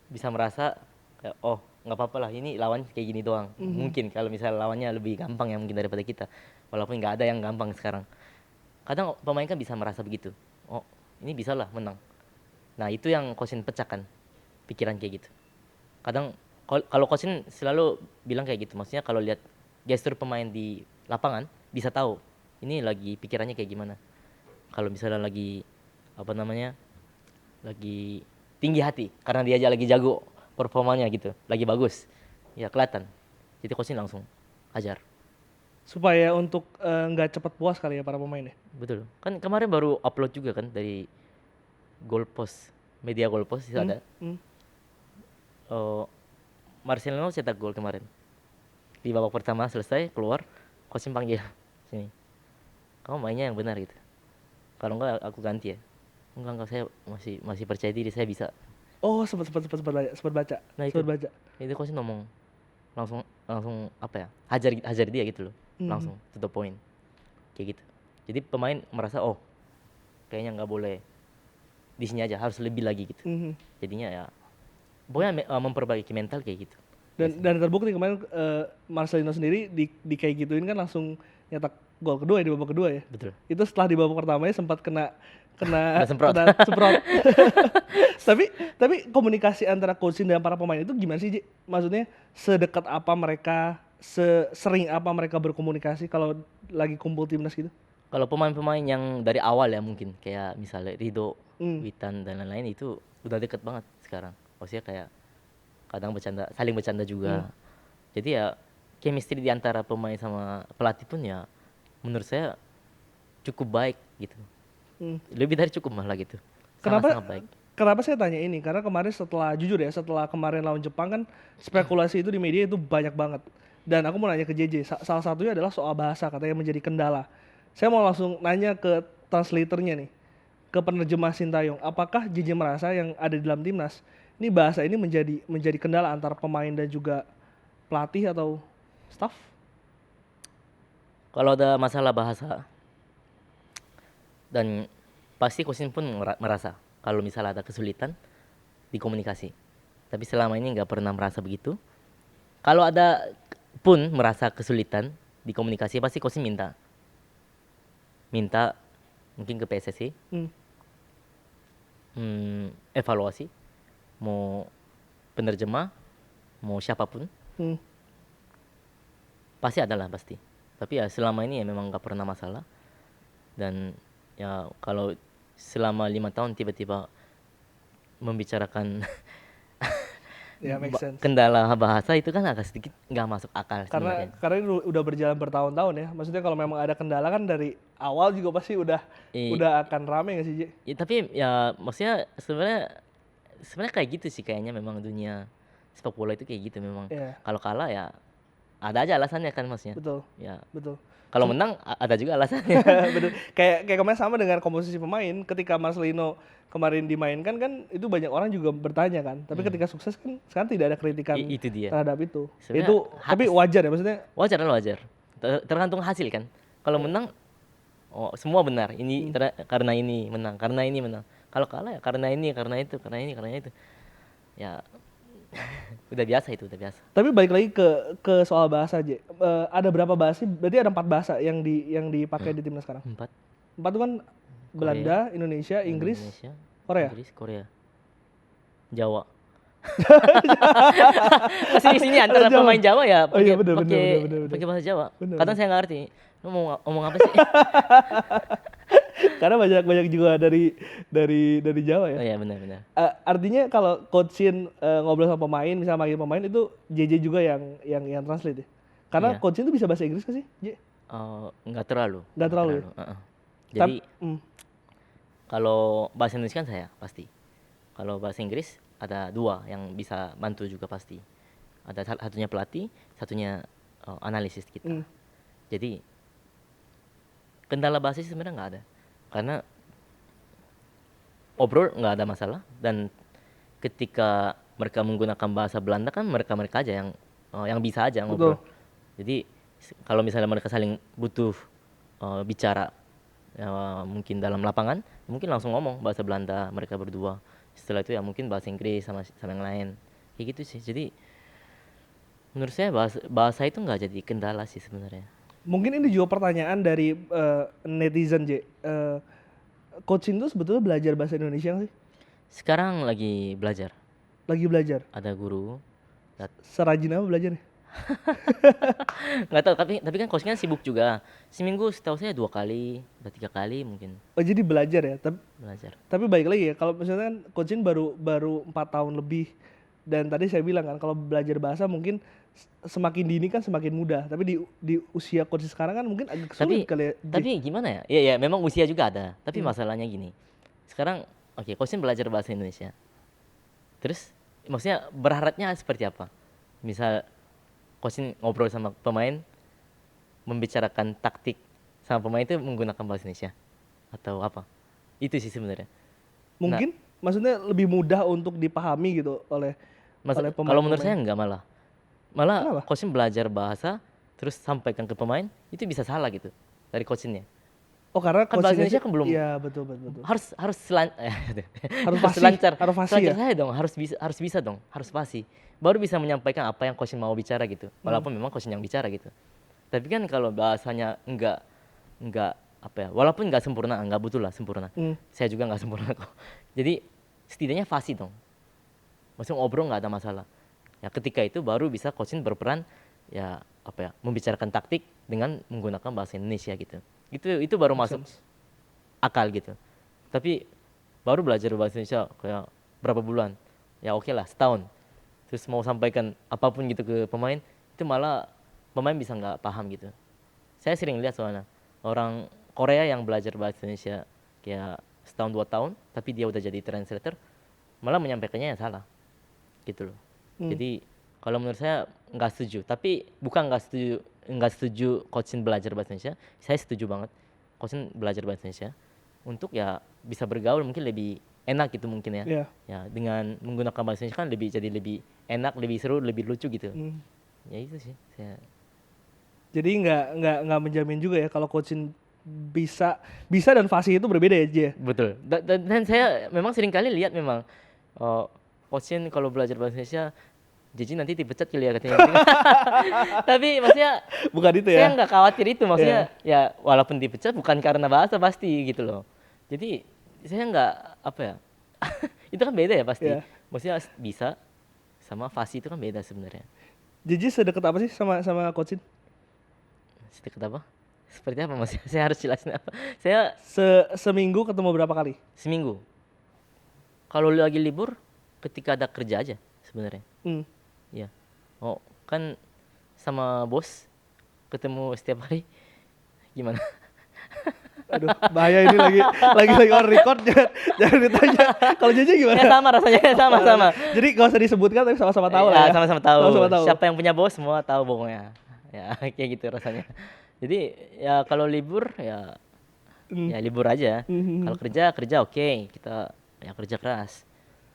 Bisa merasa kayak, oh nggak apa-apa lah, ini lawan kayak gini doang. Mungkin kalau misalnya lawannya lebih gampang ya mungkin daripada kita, walaupun nggak ada yang gampang sekarang. Kadang pemain kan bisa merasa begitu, oh ini bisa lah menang. Nah itu yang Coach Shin pecahkan pikiran kayak gitu. Kadang kalau Coach Shin selalu bilang kayak gitu, maksudnya kalau lihat gestur pemain di lapangan bisa tahu ini lagi pikirannya kayak gimana. Kalau misalnya lagi lagi tinggi hati karena dia aja lagi jago performanya gitu, lagi bagus, ya kelihatan. Jadi Coach Shin langsung ajar. Supaya untuk nggak cepat puas kali ya para pemain ya. Betul. Kan kemarin baru upload juga kan dari Goal Post, media Goal Post itu ada. Marcelino cetak gol kemarin. Di babak pertama selesai keluar, Coach Shin panggil sini. Kamu mainnya yang benar gitu. Kalau enggak aku ganti ya. Enggak saya masih percaya diri, saya bisa. Oh, sempat baca. Nah itu Coach Shin ngomong langsung apa ya? Hajar dia gitu loh. Langsung to the point. Kayak gitu. Jadi pemain merasa oh kayaknya nggak boleh di sini aja, harus lebih lagi gitu. Jadinya ya pokoknya memperbaiki mental kayak gitu. Dan terbukti kemarin Marcelino sendiri di kayak gituin kan langsung nyetak gol kedua ya di babak kedua ya. Betul. Itu setelah di babak pertamanya sempat kena semprot. tapi komunikasi antara Coach Shin dan para pemain itu gimana sih, Ji? Maksudnya sedekat apa mereka, sering apa mereka berkomunikasi kalau lagi kumpul timnas gitu? Kalau pemain-pemain yang dari awal ya mungkin kayak misalnya Rido, Witan dan lain-lain itu udah deket banget sekarang. Maksudnya kayak kadang saling bercanda juga. Jadi ya chemistry di antara pemain sama pelatih pun ya menurut saya cukup baik gitu. Lebih dari cukup malah gitu. Sangat baik. Kenapa saya tanya ini? Karena kemarin setelah kemarin lawan Jepang kan spekulasi itu di media itu banyak banget. Dan aku mau nanya ke JJ, salah satunya adalah soal bahasa katanya menjadi kendala. Saya mau langsung nanya ke translatornya nih, ke penerjemah Sintayong. Apakah JJ merasa yang ada di dalam timnas ini bahasa ini menjadi kendala antara pemain dan juga pelatih atau staff? Kalau ada masalah bahasa dan pasti Coach Shin pun merasa kalau misalnya ada kesulitan di komunikasi. Tapi selama ini nggak pernah merasa begitu. Kalau ada pun merasa kesulitan di komunikasi pasti Coach Shin minta mungkin ke PSSI evaluasi, mau penerjemah, mau siapapun, pasti adalah pasti. Tapi ya selama ini ya memang nggak pernah masalah. Dan ya kalau selama 5 tahun tiba-tiba membicarakan ya, make sense. kendala bahasa itu kan agak sedikit nggak masuk akal. Karena ini udah berjalan bertahun-tahun ya. Maksudnya kalau memang ada kendala kan dari awal juga pasti udah akan rame nggak sih, Ji? Ya, tapi ya maksudnya sebenarnya kayak gitu sih kayaknya, memang dunia sepak bola itu kayak gitu memang. Kalau kalah ya ada aja alasannya kan maksudnya. Betul. Ya. Betul. Kalau menang ada juga alasannya. Betul. Kayak kemarin sama dengan komposisi pemain. Ketika Marcelino kemarin dimainkan kan itu banyak orang juga bertanya kan. Tapi ketika sukses kan sekarang tidak ada kritikan itu dia. terhadap itu. Sebenarnya itu tapi wajar ya maksudnya. Wajar. Tergantung hasil kan. Kalau menang semua benar. Ini karena ini menang, karena ini menang. Kalau kalah ya karena ini, karena itu. Ya udah biasa. Tapi balik lagi ke soal bahasa aja. Ada berapa bahasa? Berarti ada 4 bahasa yang dipakai di timnas sekarang. 4 itu kan Belanda, Indonesia, Inggris, Korea. Jawa. Masih di sini antara Jawa. pemain Jawa ya Oh iya, pakai bener, pakai bener, bener, bener. pakai bahasa Jawa. Bener, Kadang bener. saya nggak ngerti. Lu mau ngomong apa sih? Karena banyak juga dari Jawa ya. Oh iya benar-benar. Artinya kalau Coach Shin ngobrol sama pemain, misalnya manggil pemain itu JJ juga yang translate ya. Karena Iya. Coach Shin itu bisa bahasa Inggris kan sih? J? Nggak terlalu. Nggak terlalu ya. Heeh. Jadi Tap- hmm. kalau bahasa Indonesia kan saya pasti. Kalau bahasa Inggris ada dua yang bisa bantu juga pasti. Ada satunya pelatih, satunya analisis kita. Hmm. Jadi kendala bahasa sih sebenarnya nggak ada, karena obrol nggak ada masalah, dan ketika mereka menggunakan bahasa Belanda kan mereka aja yang bisa aja ngobrol. Betul. Jadi kalau misalnya mereka saling butuh bicara mungkin dalam lapangan, mungkin langsung ngomong bahasa Belanda mereka berdua. Setelah itu ya mungkin bahasa Inggris sama yang lain kayak gitu sih. Jadi menurut saya bahasa itu nggak jadi kendala sih sebenarnya. Mungkin ini juga pertanyaan dari netizen J. Coach Shin tuh sebetulnya belajar bahasa Indonesia nggak sih? Sekarang lagi belajar, Lagi belajar. ada guru. Serajin apa belajarnya? Nggak tahu, tapi kan coachnya sibuk juga. Seminggu setahu saya 2 kali atau 3 kali mungkin Oh jadi belajar ya. belajar. Tapi baik lagi ya, kalau misalnya kan Coach Shin baru 4 tahun lebih, dan tadi saya bilang kan kalau belajar bahasa mungkin semakin dini kan semakin mudah, tapi di usia Coach Shin sekarang kan mungkin agak Tapi sulit kali ya. J. tapi gimana ya? Iya ya, memang usia juga ada. Tapi Hmm. masalahnya gini. Sekarang oke, coachnya belajar bahasa Indonesia. Terus maksudnya berharapnya seperti apa? Misal coachnya ngobrol sama pemain, membicarakan taktik sama pemain itu menggunakan bahasa Indonesia atau apa? Itu sih sebenarnya. Mungkin maksudnya lebih mudah untuk dipahami gitu oleh Kalau menurut saya pemain-pemain. enggak, malah Kenapa? coachnya belajar bahasa terus sampaikan ke pemain itu bisa salah gitu dari coachnya. Oh karena Kan Coach bahasa Shin Indonesia kan belum, Iya betul betul betul. harus selan Harus harus fasih, lancar, harus fasih selancar ya. saya dong, harus bisa dong, harus fasih, baru bisa menyampaikan apa yang coach mau bicara gitu, walaupun memang coach yang bicara gitu. Tapi kan kalau bahasanya enggak apa ya, walaupun enggak sempurna, enggak butuh lah sempurna, Hmm. saya juga enggak sempurna kok. Jadi setidaknya fasih dong, maksudnya ngobrol nggak ada masalah ya. Ketika itu baru bisa coaching berperan ya, apa ya, membicarakan taktik dengan menggunakan bahasa Indonesia gitu. Itu baru Make masuk sense. akal gitu. Tapi baru belajar bahasa Indonesia kayak berapa bulan, ya oke lah setahun, terus mau sampaikan apapun gitu ke pemain, itu malah pemain bisa nggak paham gitu. Saya sering lihat soalnya orang Korea yang belajar bahasa Indonesia kayak setahun 2 tahun, tapi dia udah jadi translator, malah menyampaikannya yang salah gitu loh. Jadi kalau menurut saya nggak setuju, tapi bukan nggak setuju coaching belajar bahasa Indonesia. Saya setuju banget coaching belajar bahasa Indonesia untuk ya bisa bergaul mungkin lebih enak gitu mungkin ya. Iya. Ya dengan menggunakan bahasa Indonesia kan jadi lebih enak, lebih seru, lebih lucu gitu. Hmm. Ya itu sih saya. Jadi nggak menjamin juga ya kalau Coach Shin bisa dan fasih itu berbeda ya J. Betul. Dan saya memang sering kali lihat memang coaching kalau belajar bahasa Indonesia, Jiji nanti dipecat kali ya katanya. Tapi maksudnya Bukan itu saya ya. nggak khawatir itu, maksudnya ya walaupun dipecat bukan karena bahasa pasti gitu loh. Jadi saya nggak apa ya, itu kan beda ya pasti. Iya. Maksudnya bisa sama fasih itu kan beda sebenarnya. JJ sedekat apa sih sama Coach Shin? Sedekat apa? Seperti apa mas? Saya harus jelasin apa? Saya Seminggu ketemu berapa kali? seminggu. Kalau lagi libur, ketika ada kerja aja sebenarnya. Hmm. Iya. Oh kan sama bos ketemu setiap hari. Gimana? Aduh, bahaya ini lagi on record, jangan ditanya. Kalau JJ gimana? Ya sama rasanya, sama. Jadi gak usah disebutkan tapi sama-sama tahu lah ya. Sama-sama tahu. Sama-sama tahu. Siapa yang punya bos semua tahu pokoknya. Ya kayak gitu rasanya. Jadi ya kalau libur ya Hmm. ya libur aja. Hmm. Kalau kerja oke, kita ya kerja keras.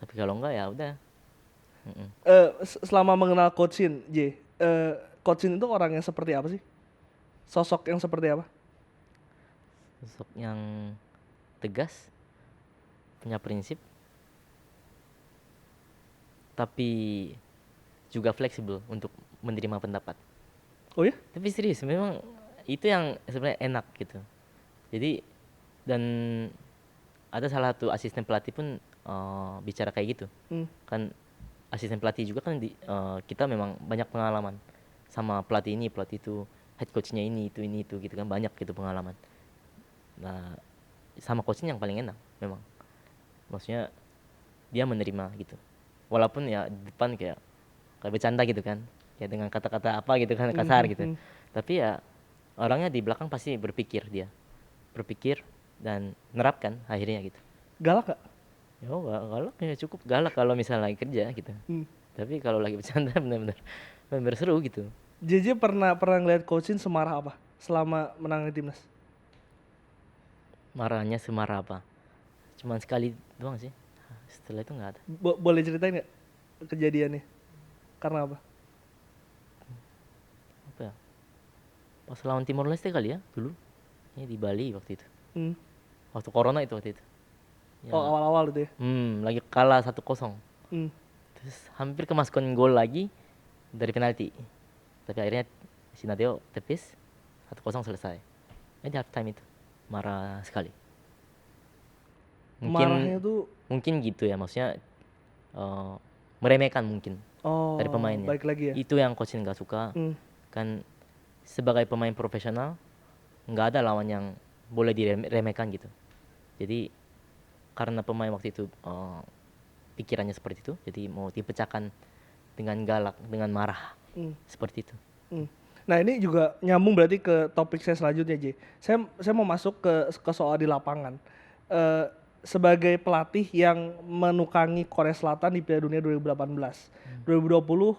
Tapi kalau enggak ya udah. Mm-mm. Selama mengenal Coach Shin, J, Coach Shin itu orang yang seperti apa sih? Sosok yang seperti apa? Sosok yang tegas, punya prinsip, tapi juga fleksibel untuk menerima pendapat. Oh ya? Tapi serius, memang itu yang sebenarnya enak gitu. Jadi dan ada salah satu asisten pelatih pun bicara kayak gitu. Hmm. Kan asisten pelatih juga kan kita memang banyak pengalaman sama pelatih ini, pelatih itu, head coachnya ini itu gitu kan, banyak gitu pengalaman. Nah, sama coachnya yang paling enak memang. Maksudnya dia menerima gitu. Walaupun ya di depan kayak kayak bercanda gitu kan. Kayak dengan kata-kata apa gitu kan kasar gitu. Mhm. Tapi ya orangnya di belakang pasti berpikir dia. Berpikir dan nerapkan akhirnya gitu. Galak gak? Ya galak ya cukup galak kalau misalnya lagi kerja gitu. Hmm. Tapi kalau lagi bercanda benar-benar seru gitu. JJ pernah ngeliat coachin semarah apa selama menangani timnas? Marahnya semarah apa? Cuman sekali doang sih. Setelah itu nggak ada. Boleh ceritain nggak kejadiannya? Karena apa? Apa ya? Pas lawan Timor Leste kali ya dulu. Ini di Bali waktu itu. Hmm. Waktu corona itu waktu itu. Ya, Oh, awal-awal itu ya. lagi kalah 1-0. Hmm. Terus hampir kemasukan gol lagi dari penalti. Tapi akhirnya si Nadeo tepis 1-0 selesai. Di half time itu marah sekali. Marahnya Mungkin tuh mungkin gitu ya, maksudnya meremehkan mungkin dari pemainnya. baik lagi ya. Itu yang coach nggak suka. Hmm. Kan sebagai pemain profesional nggak ada lawan yang boleh diremehkan gitu. Jadi karena pemain waktu itu pikirannya seperti itu, jadi mau dipecahkan dengan galak, dengan marah, Hmm. seperti itu. Hmm. Nah ini juga nyambung berarti ke topik saya selanjutnya, J. Saya mau masuk ke soal di lapangan. Sebagai pelatih yang menukangi Korea Selatan di Piala Dunia 2018, 2020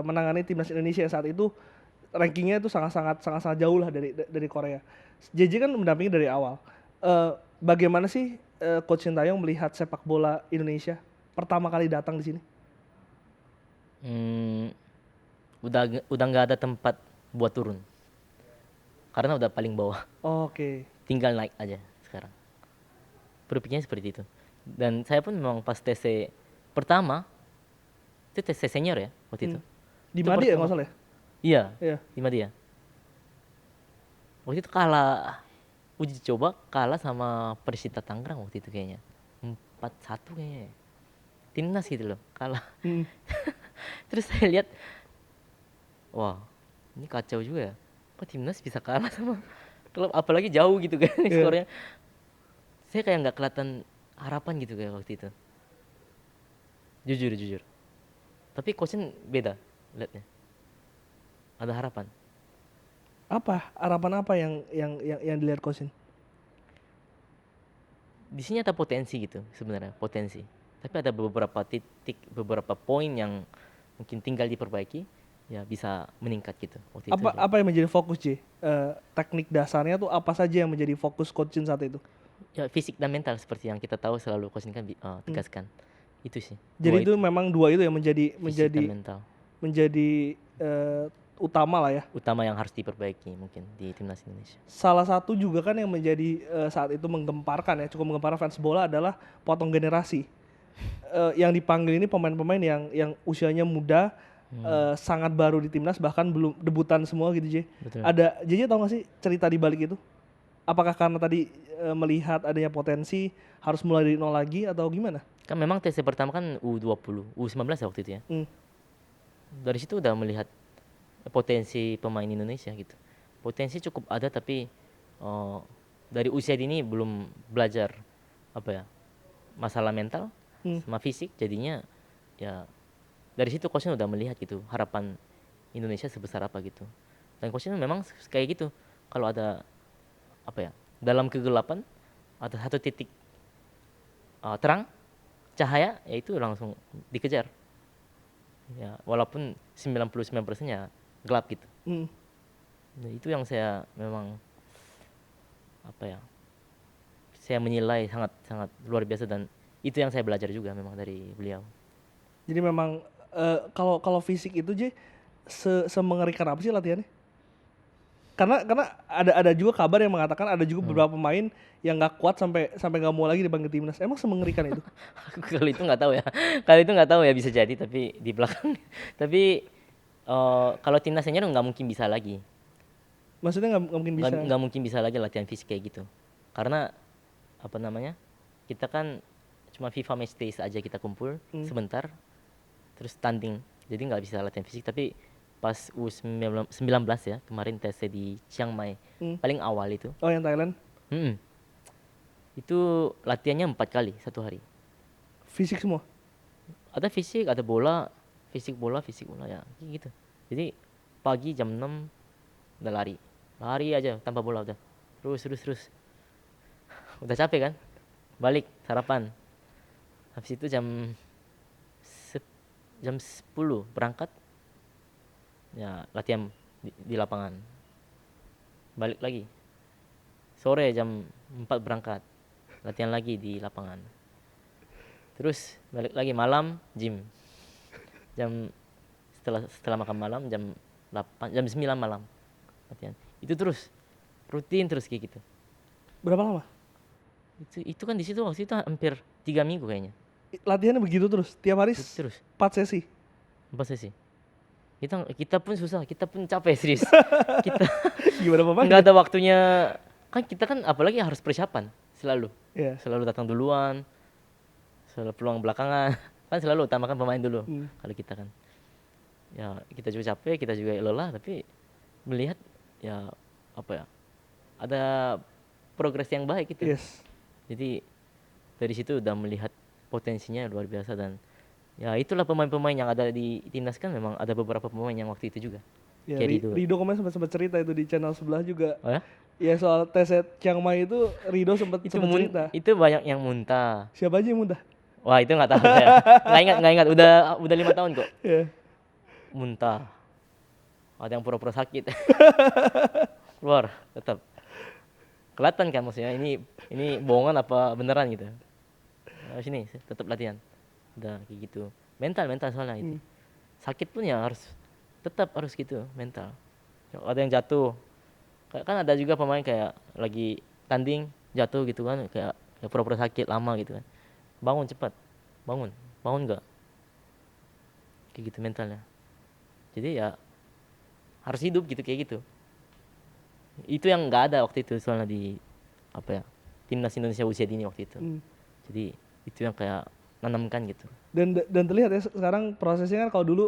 menangani timnas Indonesia yang saat itu rankingnya itu sangat jauh lah dari Korea. JJ kan mendampingi dari awal. Bagaimana sih Coach Sintayong melihat sepak bola Indonesia pertama kali datang di sini? Hmm, udah nggak ada tempat buat turun karena udah paling bawah. Oke. Tinggal naik aja sekarang. Berpikirnya seperti itu. Dan saya pun memang pas TC pertama itu TC senior ya waktu itu. Di Itu Madi ya pertama. nggak salah ya? Iya, Iya. di dia. Waktu itu kalah uji coba kalah sama Persita Tangerang waktu itu kayaknya. 4-1 kayaknya. Timnas gitu loh, kalah. Hmm. Terus saya lihat, wah, ini kacau juga ya. Kok timnas bisa kalah sama klub apalagi jauh gitu kan Iya. skornya. Saya kayak nggak kelihatan harapan gitu kayak waktu itu. Jujur. Tapi coachnya beda liatnya. Ada harapan. Harapan apa yang dilihat Coachin? Di sini ada potensi gitu sebenarnya, potensi. Tapi ada beberapa titik, beberapa poin yang mungkin tinggal diperbaiki, ya bisa meningkat gitu. Waktu itu. Apa yang menjadi fokus, J? Teknik dasarnya tuh apa saja yang menjadi fokus Coachin saat itu? Ya fisik dan mental seperti yang kita tahu selalu coach ini kan tegaskan. Itu sih. Jadi Dua itu memang dua itu yang fisik dan mental. menjadi utama lah ya. Utama yang harus diperbaiki mungkin di timnas Indonesia. Salah satu juga kan yang menjadi saat itu menggemparkan ya, cukup menggemparkan fans bola adalah potong generasi. Yang dipanggil ini pemain-pemain yang usianya muda, sangat baru di timnas, bahkan belum debutan semua gitu, J. Betul. Ada JJ tahu nggak sih cerita di balik itu? Apakah karena tadi melihat adanya potensi harus mulai dari nol lagi atau gimana? Kan memang TC pertama kan U20, U19 ya waktu itu ya. Dari situ udah melihat potensi pemain Indonesia gitu. Potensi cukup ada tapi dari usia dini belum belajar apa ya, masalah mental sama fisik, jadinya ya dari situ coachnya udah melihat gitu harapan Indonesia sebesar apa gitu. Dan coachnya memang kayak gitu, kalau ada apa ya, dalam kegelapan ada satu titik terang cahaya, ya itu langsung dikejar ya, walaupun 99% ya gelap gitu. Nah, itu yang saya memang apa ya, saya menilai sangat luar biasa, dan itu yang saya belajar juga memang dari beliau. Jadi memang kalau fisik itu, J, semengerikan apa sih latihannya? Karena ada juga kabar yang mengatakan ada juga beberapa pemain yang nggak kuat sampai nggak mau lagi dipanggil timnas. Emang semengerikan itu? Kalau itu nggak tahu ya. Kalau itu nggak tahu ya, bisa jadi tapi di belakang. Tapi kalau timnas senior nggak mungkin bisa lagi. Maksudnya nggak mungkin bisa? Nggak mungkin bisa lagi latihan fisik kayak gitu. Karena apa namanya? Kita kan cuma FIFA match days aja kita kumpul sebentar. terus tanding. Jadi nggak bisa latihan fisik, tapi pas U19 ya kemarin TC di Chiang Mai paling awal itu. Oh, yang Thailand. Mm-mm. Itu latihannya 4 kali satu hari. Fisik semua. Ada fisik, ada bola, fisik bola ya gitu. Jadi pagi jam 6 udah lari aja tanpa bola udah terus udah capek kan, balik sarapan, habis itu jam 10 berangkat ya latihan di lapangan, balik lagi sore jam 4 berangkat latihan lagi di lapangan, terus balik lagi malam gym jam setelah makan malam jam 9 malam latihan. Itu terus rutin terus kayak gitu. Berapa lama? Itu kan di situ waktu itu hampir 3 minggu kayaknya. Latihannya begitu terus, tiap hari Terus 4 sesi. 4 sesi. Kita pun susah, kita pun capek serius. Kita Gimana Bapak? nggak ada waktunya. Kan kita kan apalagi harus persiapan selalu. Iya. Selalu datang duluan. Selalu peluang belakangan. Kan selalu utamakan pemain dulu. Kalau kita kan. Ya, kita juga capek, kita juga lelah, tapi melihat ya apa ya? Ada progres yang baik gitu. Yes. Jadi dari situ udah melihat potensinya luar biasa, dan ya itulah pemain-pemain yang ada di timnas kan memang ada beberapa pemain yang waktu itu juga. Ya, Kayak Rido kemarin sempat cerita itu di channel sebelah juga. Oh ya? Ya soal TC Chiang Mai itu Rido sempat cerita. Itu banyak yang muntah. Siapa aja yang muntah? Wah, itu nggak tahu saya. Nggak ingat. Udah 5 tahun kok. Ya. Muntah. Ada yang pura-pura sakit. Keluar tetap. Kelihatan kan maksudnya ini bohongan apa beneran gitu. Nah, sini tetap latihan. Udah kayak gitu. Mental soalnya itu. Sakit pun ya tetap harus gitu, mental. Ada yang jatuh. Kan ada juga pemain kayak lagi tanding jatuh gitu kan, kayak pura-pura sakit lama gitu kan. Bangun cepat. Bangun enggak? Kayak gitu mentalnya. Jadi ya harus hidup gitu kayak gitu. Itu yang nggak ada waktu itu soalnya di timnas Indonesia usia dini waktu itu. Jadi itu yang kayak nanamkan gitu. Dan terlihat ya sekarang prosesnya kan, kalau dulu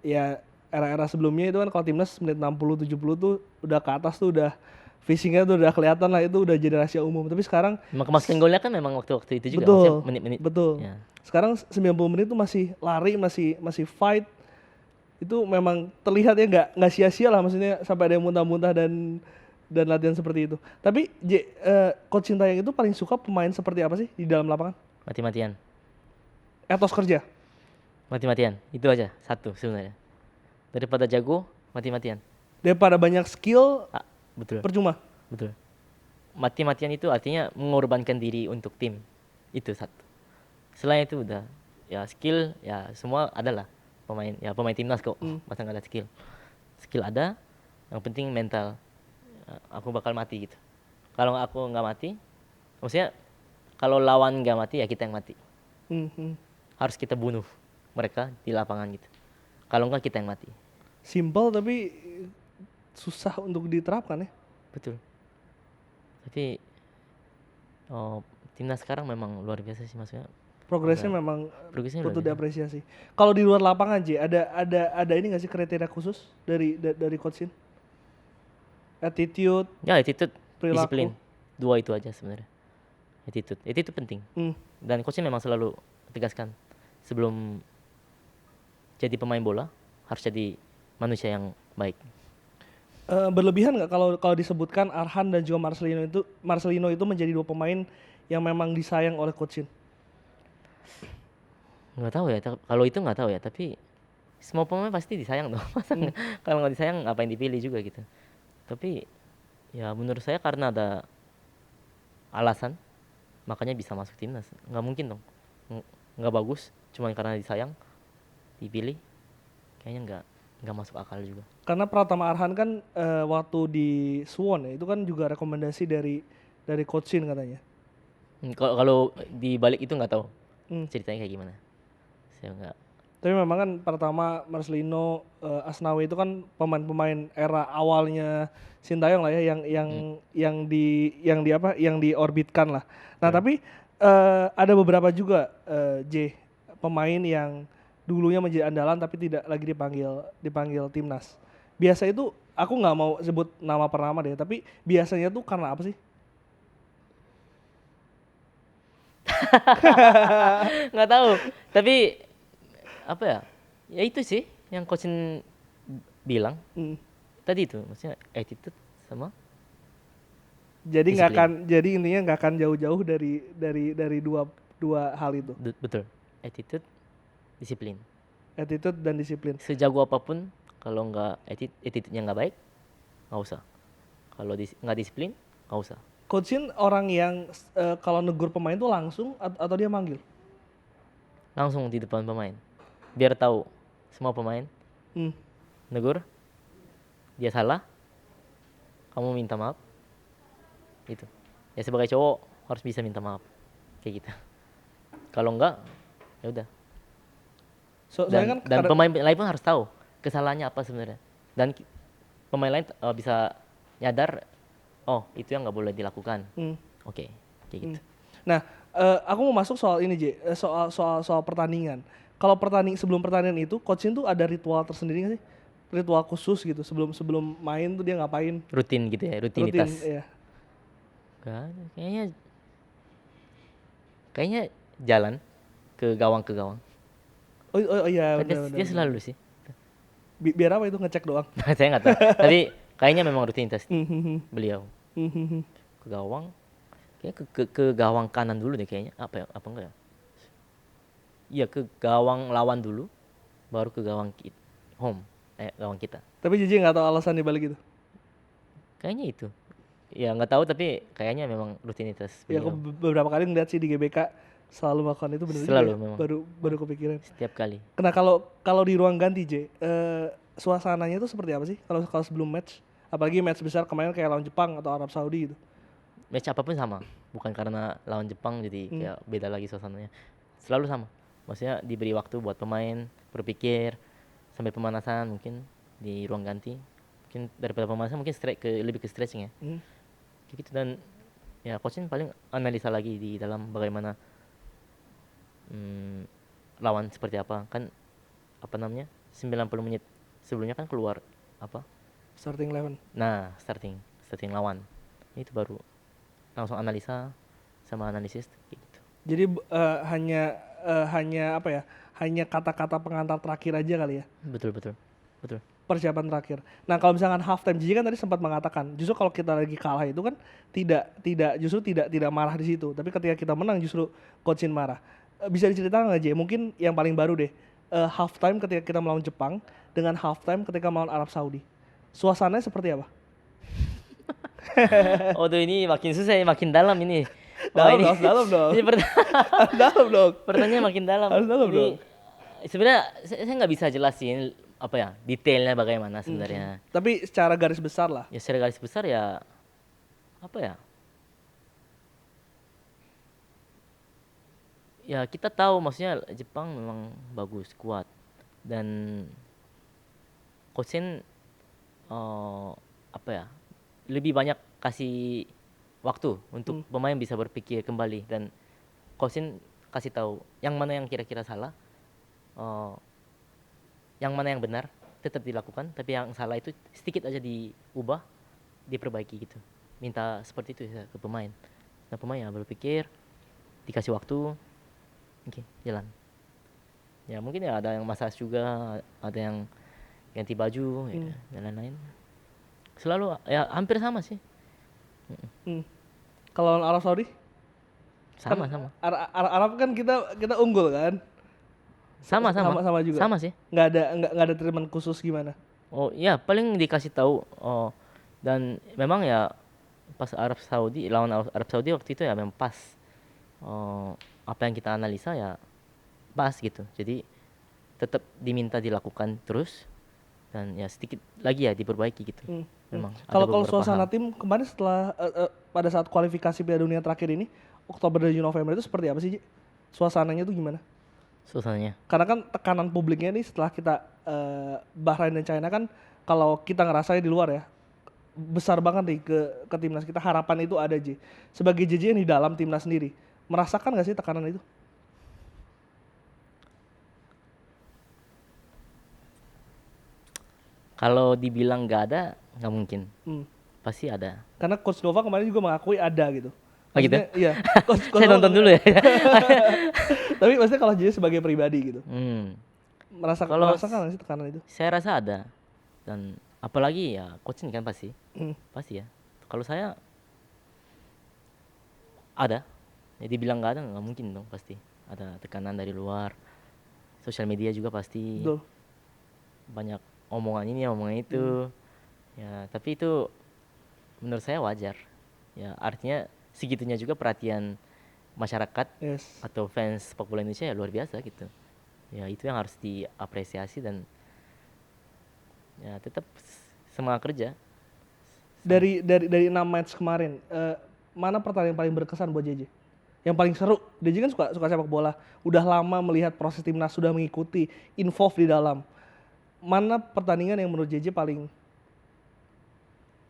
ya era-era sebelumnya itu kan kalau timnas menit 60 70 tuh udah ke atas tuh udah finishingnya tuh udah kelihatan lah, itu udah jadi rahasia umum. Tapi sekarang masukin golnya kan memang waktu itu juga. Betul. Menit-menit. Betul. Ya. Sekarang 90 menit tuh masih lari, masih fight. Itu memang terlihat ya nggak sia-sia lah, maksudnya sampai ada yang muntah-muntah dan latihan seperti itu. Tapi Coach Sintayong itu paling suka pemain seperti apa sih di dalam lapangan? Mati-matian. Etos kerja. Mati-matian. Itu aja satu sebenarnya. Daripada jago, mati-matian. Daripada banyak skill, betul. Percuma. Betul. Mati-matian itu artinya mengorbankan diri untuk tim. Itu satu. Selain itu udah ya skill ya semua adalah pemain timnas kok. Masa nggak ada skill. Skill ada, yang penting mental. Aku bakal mati gitu. Kalau aku nggak mati, maksudnya kalau lawan nggak mati ya kita yang mati. Harus kita bunuh mereka di lapangan gitu. Kalau nggak kita yang mati. Simple tapi susah untuk diterapkan ya. Betul. Tapi timnas sekarang memang luar biasa sih, maksudnya. Progresnya memang Progresnya butuh luar biasa. diapresiasi. Kalau di luar lapangan ada ini nggak sih kriteria khusus dari Coach Sin? Attitude, Ya, attitude, perilaku. disiplin. Dua itu aja sebenarnya. Attitude penting. Dan coachnya memang selalu tegaskan sebelum jadi pemain bola harus jadi manusia yang baik. Berlebihan nggak kalau disebutkan Arhan dan juga Marcelino itu menjadi dua pemain yang memang disayang oleh Coach Sin? Nggak tahu ya, kalau itu nggak tahu ya, tapi semua pemain pasti disayang dong. Masa kalau nggak disayang ngapain dipilih juga gitu. Tapi ya menurut saya karena ada alasan makanya bisa masuk timnas. Nggak mungkin dong nggak bagus cuma karena disayang dipilih, kayaknya nggak masuk akal juga. Karena Pratama Arhan kan waktu di Suwon ya, itu kan juga rekomendasi dari Coach Sin katanya. Kalau di balik itu nggak tahu ceritanya kayak gimana. Saya nggak. Tapi memang kan pertama Marcelino, Asnawi itu kan pemain-pemain era awalnya Sintayong lah ya, yang diorbitkan lah. Nah, tapi ada beberapa juga pemain yang dulunya menjadi andalan tapi tidak lagi dipanggil timnas. Biasa itu aku nggak mau sebut nama per nama deh, tapi biasanya tuh karena apa sih? Nggak tahu. Tapi apa ya? Ya itu sih yang coachin bilang Hmm. tadi itu, maksudnya attitude sama Jadi disiplin. jadi intinya nggak akan jauh-jauh dari dua hal itu, Betul. Attitude, disiplin. attitude dan disiplin. Sejago apapun kalau nggak attitude-nya nggak baik, nggak usah. Kalau nggak disiplin, nggak usah. Coachin orang yang kalau negur pemain tuh langsung atau dia manggil? Langsung di depan pemain. Biar tahu semua pemain Hmm. negur, dia salah, kamu minta maaf. Gitu. Ya sebagai cowok harus bisa minta maaf. Kayak gitu. Kalau enggak, ya udah. Soalnya kan Dan pemain lain pun harus tahu kesalahannya apa sebenarnya. Dan pemain lain bisa nyadar, oh itu yang nggak boleh dilakukan. Hmm. Oke, kayak gitu. Nah, aku mau masuk soal ini J, soal pertandingan. Kalau sebelum pertandingan itu, coachin tuh ada ritual tersendiri nggak sih? Ritual khusus gitu sebelum main tuh dia ngapain? Rutin gitu ya, Rutin, rutinitas. ya. Nggak ada. Kayaknya jalan ke gawang. Oh iya, Kan benar. dia selalu sih. Biar apa itu ngecek doang. Saya nggak tahu. Tapi kayaknya memang rutinitas Hmm. beliau ke gawang. Kayaknya ke gawang kanan dulu deh kayaknya. Apa ya? Apa enggak ya? Iya ke gawang lawan dulu, baru ke gawang home. Gawang kita. Tapi Jiji nggak tahu alasan dibalik itu. Kayaknya itu. Ya nggak tahu tapi kayaknya memang rutinitas Ya aku beliau. beberapa kali ngeliat sih di GBK selalu melakukan itu, bener juga Selalu ya. memang. Baru kepikiran. Setiap kali. Nah kalau di ruang ganti J, suasananya itu seperti apa sih kalau sebelum match? Apalagi match besar kemarin kayak lawan Jepang atau Arab Saudi gitu. Match apapun sama. Bukan karena lawan Jepang jadi kayak beda lagi suasananya. Selalu sama. Maksudnya diberi waktu buat pemain berpikir sampai pemanasan mungkin di ruang ganti. Mungkin daripada pemanasan mungkin lebih ke stretching ya. Kayak gitu. Dan ya coachin paling analisa lagi di dalam bagaimana lawan seperti apa. Kan apa namanya 90 menit sebelumnya kan keluar apa. Starting 11. Nah starting lawan itu baru langsung analisa sama analisis kayak gitu. Jadi hanya apa ya? Hanya kata-kata pengantar terakhir aja kali ya. Betul. Persiapan terakhir. Nah, kalau misalkan half time, Gigi kan tadi sempat mengatakan, justru kalau kita lagi kalah itu kan tidak marah di situ, tapi ketika kita menang justru coachin marah. Bisa diceritakan nggak, J? Mungkin yang paling baru deh, half time ketika kita melawan Jepang dengan half time ketika melawan Arab Saudi. Suasananya seperti apa? Oh tuh ini makin susah ya, makin dalam ini. Dalam dong. Ini Dalam dong. pertanyaannya makin dalam. Harus dalam Ini dong. sebenarnya saya nggak bisa jelasin apa ya detailnya bagaimana sebenarnya. Tapi secara garis besar lah. Ya secara garis besar ya apa ya? Ya kita tahu maksudnya Jepang memang bagus, kuat dan coachin apa ya? Lebih banyak kasih waktu untuk pemain bisa berpikir kembali dan coachin kasih tahu yang mana yang kira-kira salah, yang mana yang benar tetap dilakukan, tapi yang salah itu sedikit aja diubah, diperbaiki gitu. Minta seperti itu ya ke pemain. Nah pemain ya berpikir, dikasih waktu, oke jalan. Ya mungkin ya ada yang massage juga, ada yang ganti baju, ya, dan lain-lain. Selalu ya hampir sama sih. Kalau lawan Arab Saudi? Sama. Arab kan kita unggul kan? Sama juga. Sama sih. Nggak ada treatment khusus gimana? Oh iya paling dikasih tahu. Oh dan memang ya pas lawan Arab Saudi waktu itu ya memang pas. Apa yang kita analisa ya pas gitu. Jadi tetap diminta dilakukan terus dan ya sedikit lagi ya diperbaiki gitu. Memang. Kalau suasana tim kemarin setelah pada saat kualifikasi Piala Dunia terakhir ini Oktober dan November itu seperti apa sih, Ji? Suasananya tuh gimana? Suasananya. Karena kan tekanan publiknya nih setelah kita Bahrain dan China kan, kalau kita ngerasain di luar ya besar banget nih ke timnas kita, harapan itu ada, Ji. Sebagai JJ yang di dalam timnas sendiri, merasakan nggak sih tekanan itu? Kalau dibilang nggak ada, nggak mungkin. Hmm. Pasti ada. Karena Coach Nova kemarin juga mengakui ada gitu. Oh gitu? Maksudnya, iya. Coach Saya Nova nonton dulu ya. Tapi maksudnya kalau JJ sebagai pribadi gitu, Kalau merasakan nggak sih tekanan itu? saya rasa ada. Dan apalagi ya coaching kan pasti. Hmm. Pasti ya. Kalau saya ada. Jadi bilang nggak ada nggak mungkin dong pasti. Ada tekanan dari luar. Sosial media juga pasti Betul. banyak omongan ini, omongan itu. Ya, tapi itu menurut saya wajar. Ya, artinya segitunya juga perhatian masyarakat Yes. atau fans sepak bola Indonesia ya luar biasa gitu. Ya, itu yang harus diapresiasi dan ya tetap semangat kerja. Dari 6 match kemarin, mana pertandingan paling berkesan buat JJ? Yang paling seru, JJ kan suka sepak bola, udah lama melihat proses timnas, sudah mengikuti, involved di dalam. Mana pertandingan yang menurut JJ paling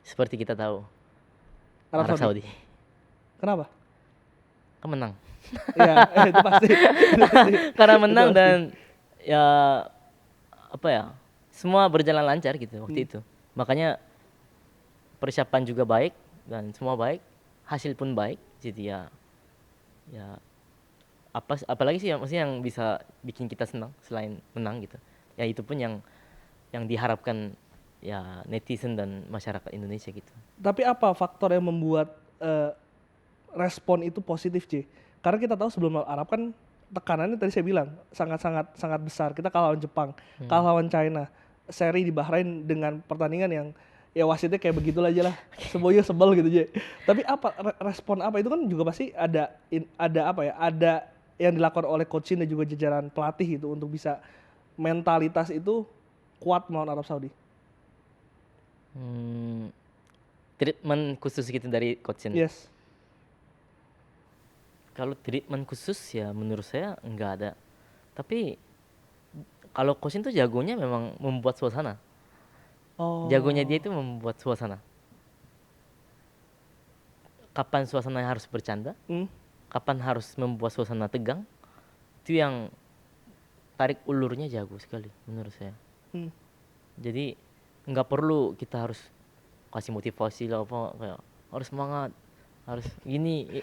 Seperti kita tahu, Arab Arab Saudi? Saudi Kenapa? kan menang. Iya, itu pasti. Itu pasti. Karena Itu menang pasti. dan ya apa ya? Semua berjalan lancar gitu waktu itu. Makanya persiapan juga baik dan semua baik, hasil pun baik. Jadi ya apalagi sih maksudnya yang bisa bikin kita senang selain menang gitu. Ya itu pun yang diharapkan ya netizen dan masyarakat Indonesia gitu. Tapi apa faktor yang membuat respon itu positif, J? Karena kita tahu sebelum Arab kan tekanannya tadi saya bilang sangat besar. Kita kalah lawan Jepang, kalah lawan China, seri di Bahrain dengan pertandingan yang ya wasitnya kayak begitulah aja lah. Semuanya sebel gitu, J. Tapi apa respon apa itu kan juga pasti ada apa ya? Ada yang dilakukan oleh coach dan juga jajaran pelatih itu untuk bisa mentalitas itu kuat melawan Arab Saudi. Treatment khusus gitu dari coach Shin. Yes. Kalau treatment khusus ya menurut saya nggak ada. Tapi kalau coach Shin tuh jagonya memang membuat suasana. Oh. Jagonya dia itu membuat suasana. Kapan suasana harus bercanda, kapan harus membuat suasana tegang, itu yang tarik ulurnya jago sekali menurut saya. Jadi nggak perlu kita harus kasih motivasi lah apa kayak harus semangat, harus gini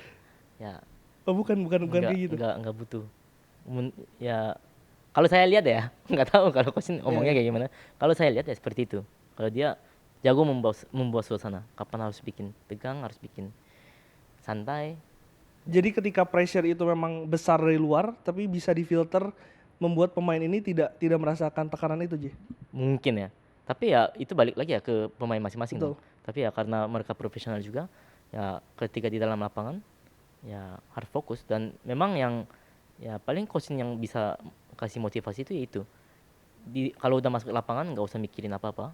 ya. Oh bukan kayak gitu. Nggak butuh. Ya kalau saya lihat ya, nggak tahu kalau coach ngomongnya kayak gimana. Kalau saya lihat ya seperti itu. Kalau dia jago membuat suasana. Kapan harus bikin tegang, harus bikin santai. Jadi ketika pressure itu memang besar dari luar, tapi bisa difilter membuat pemain ini tidak merasakan tekanan itu, J. Mungkin ya. Tapi ya itu balik lagi ya ke pemain masing-masing. Betul. Tapi ya karena mereka profesional juga, ya ketika di dalam lapangan ya harus fokus dan memang yang ya paling coaching yang bisa kasih motivasi itu ya itu. Kalau udah masuk ke lapangan nggak usah mikirin apa-apa.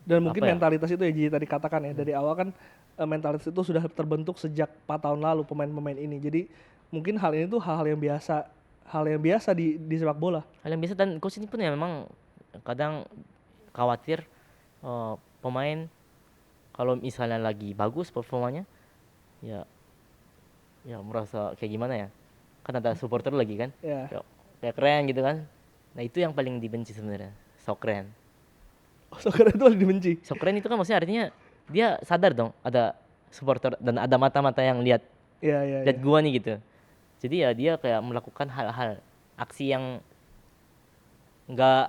Dan mungkin Apa ya? mentalitas itu ya Ji tadi katakan ya, dari awal kan mentalitas itu sudah terbentuk sejak 4 tahun lalu pemain-pemain ini. Jadi mungkin hal ini tuh hal yang biasa di sepak bola. Hal yang biasa dan coach ini pun ya memang kadang khawatir pemain kalau misalnya lagi bagus performanya ya merasa kayak gimana ya, kan ada supporter lagi kan, Ya. kayak keren gitu kan. Nah itu yang paling dibenci sebenarnya, sok keren. Soccer itu paling dibenci. Sok keren itu kan maksudnya artinya dia sadar dong ada supporter dan ada mata-mata yang lihat Iya. gua nih gitu. Jadi ya dia kayak melakukan hal-hal aksi yang nggak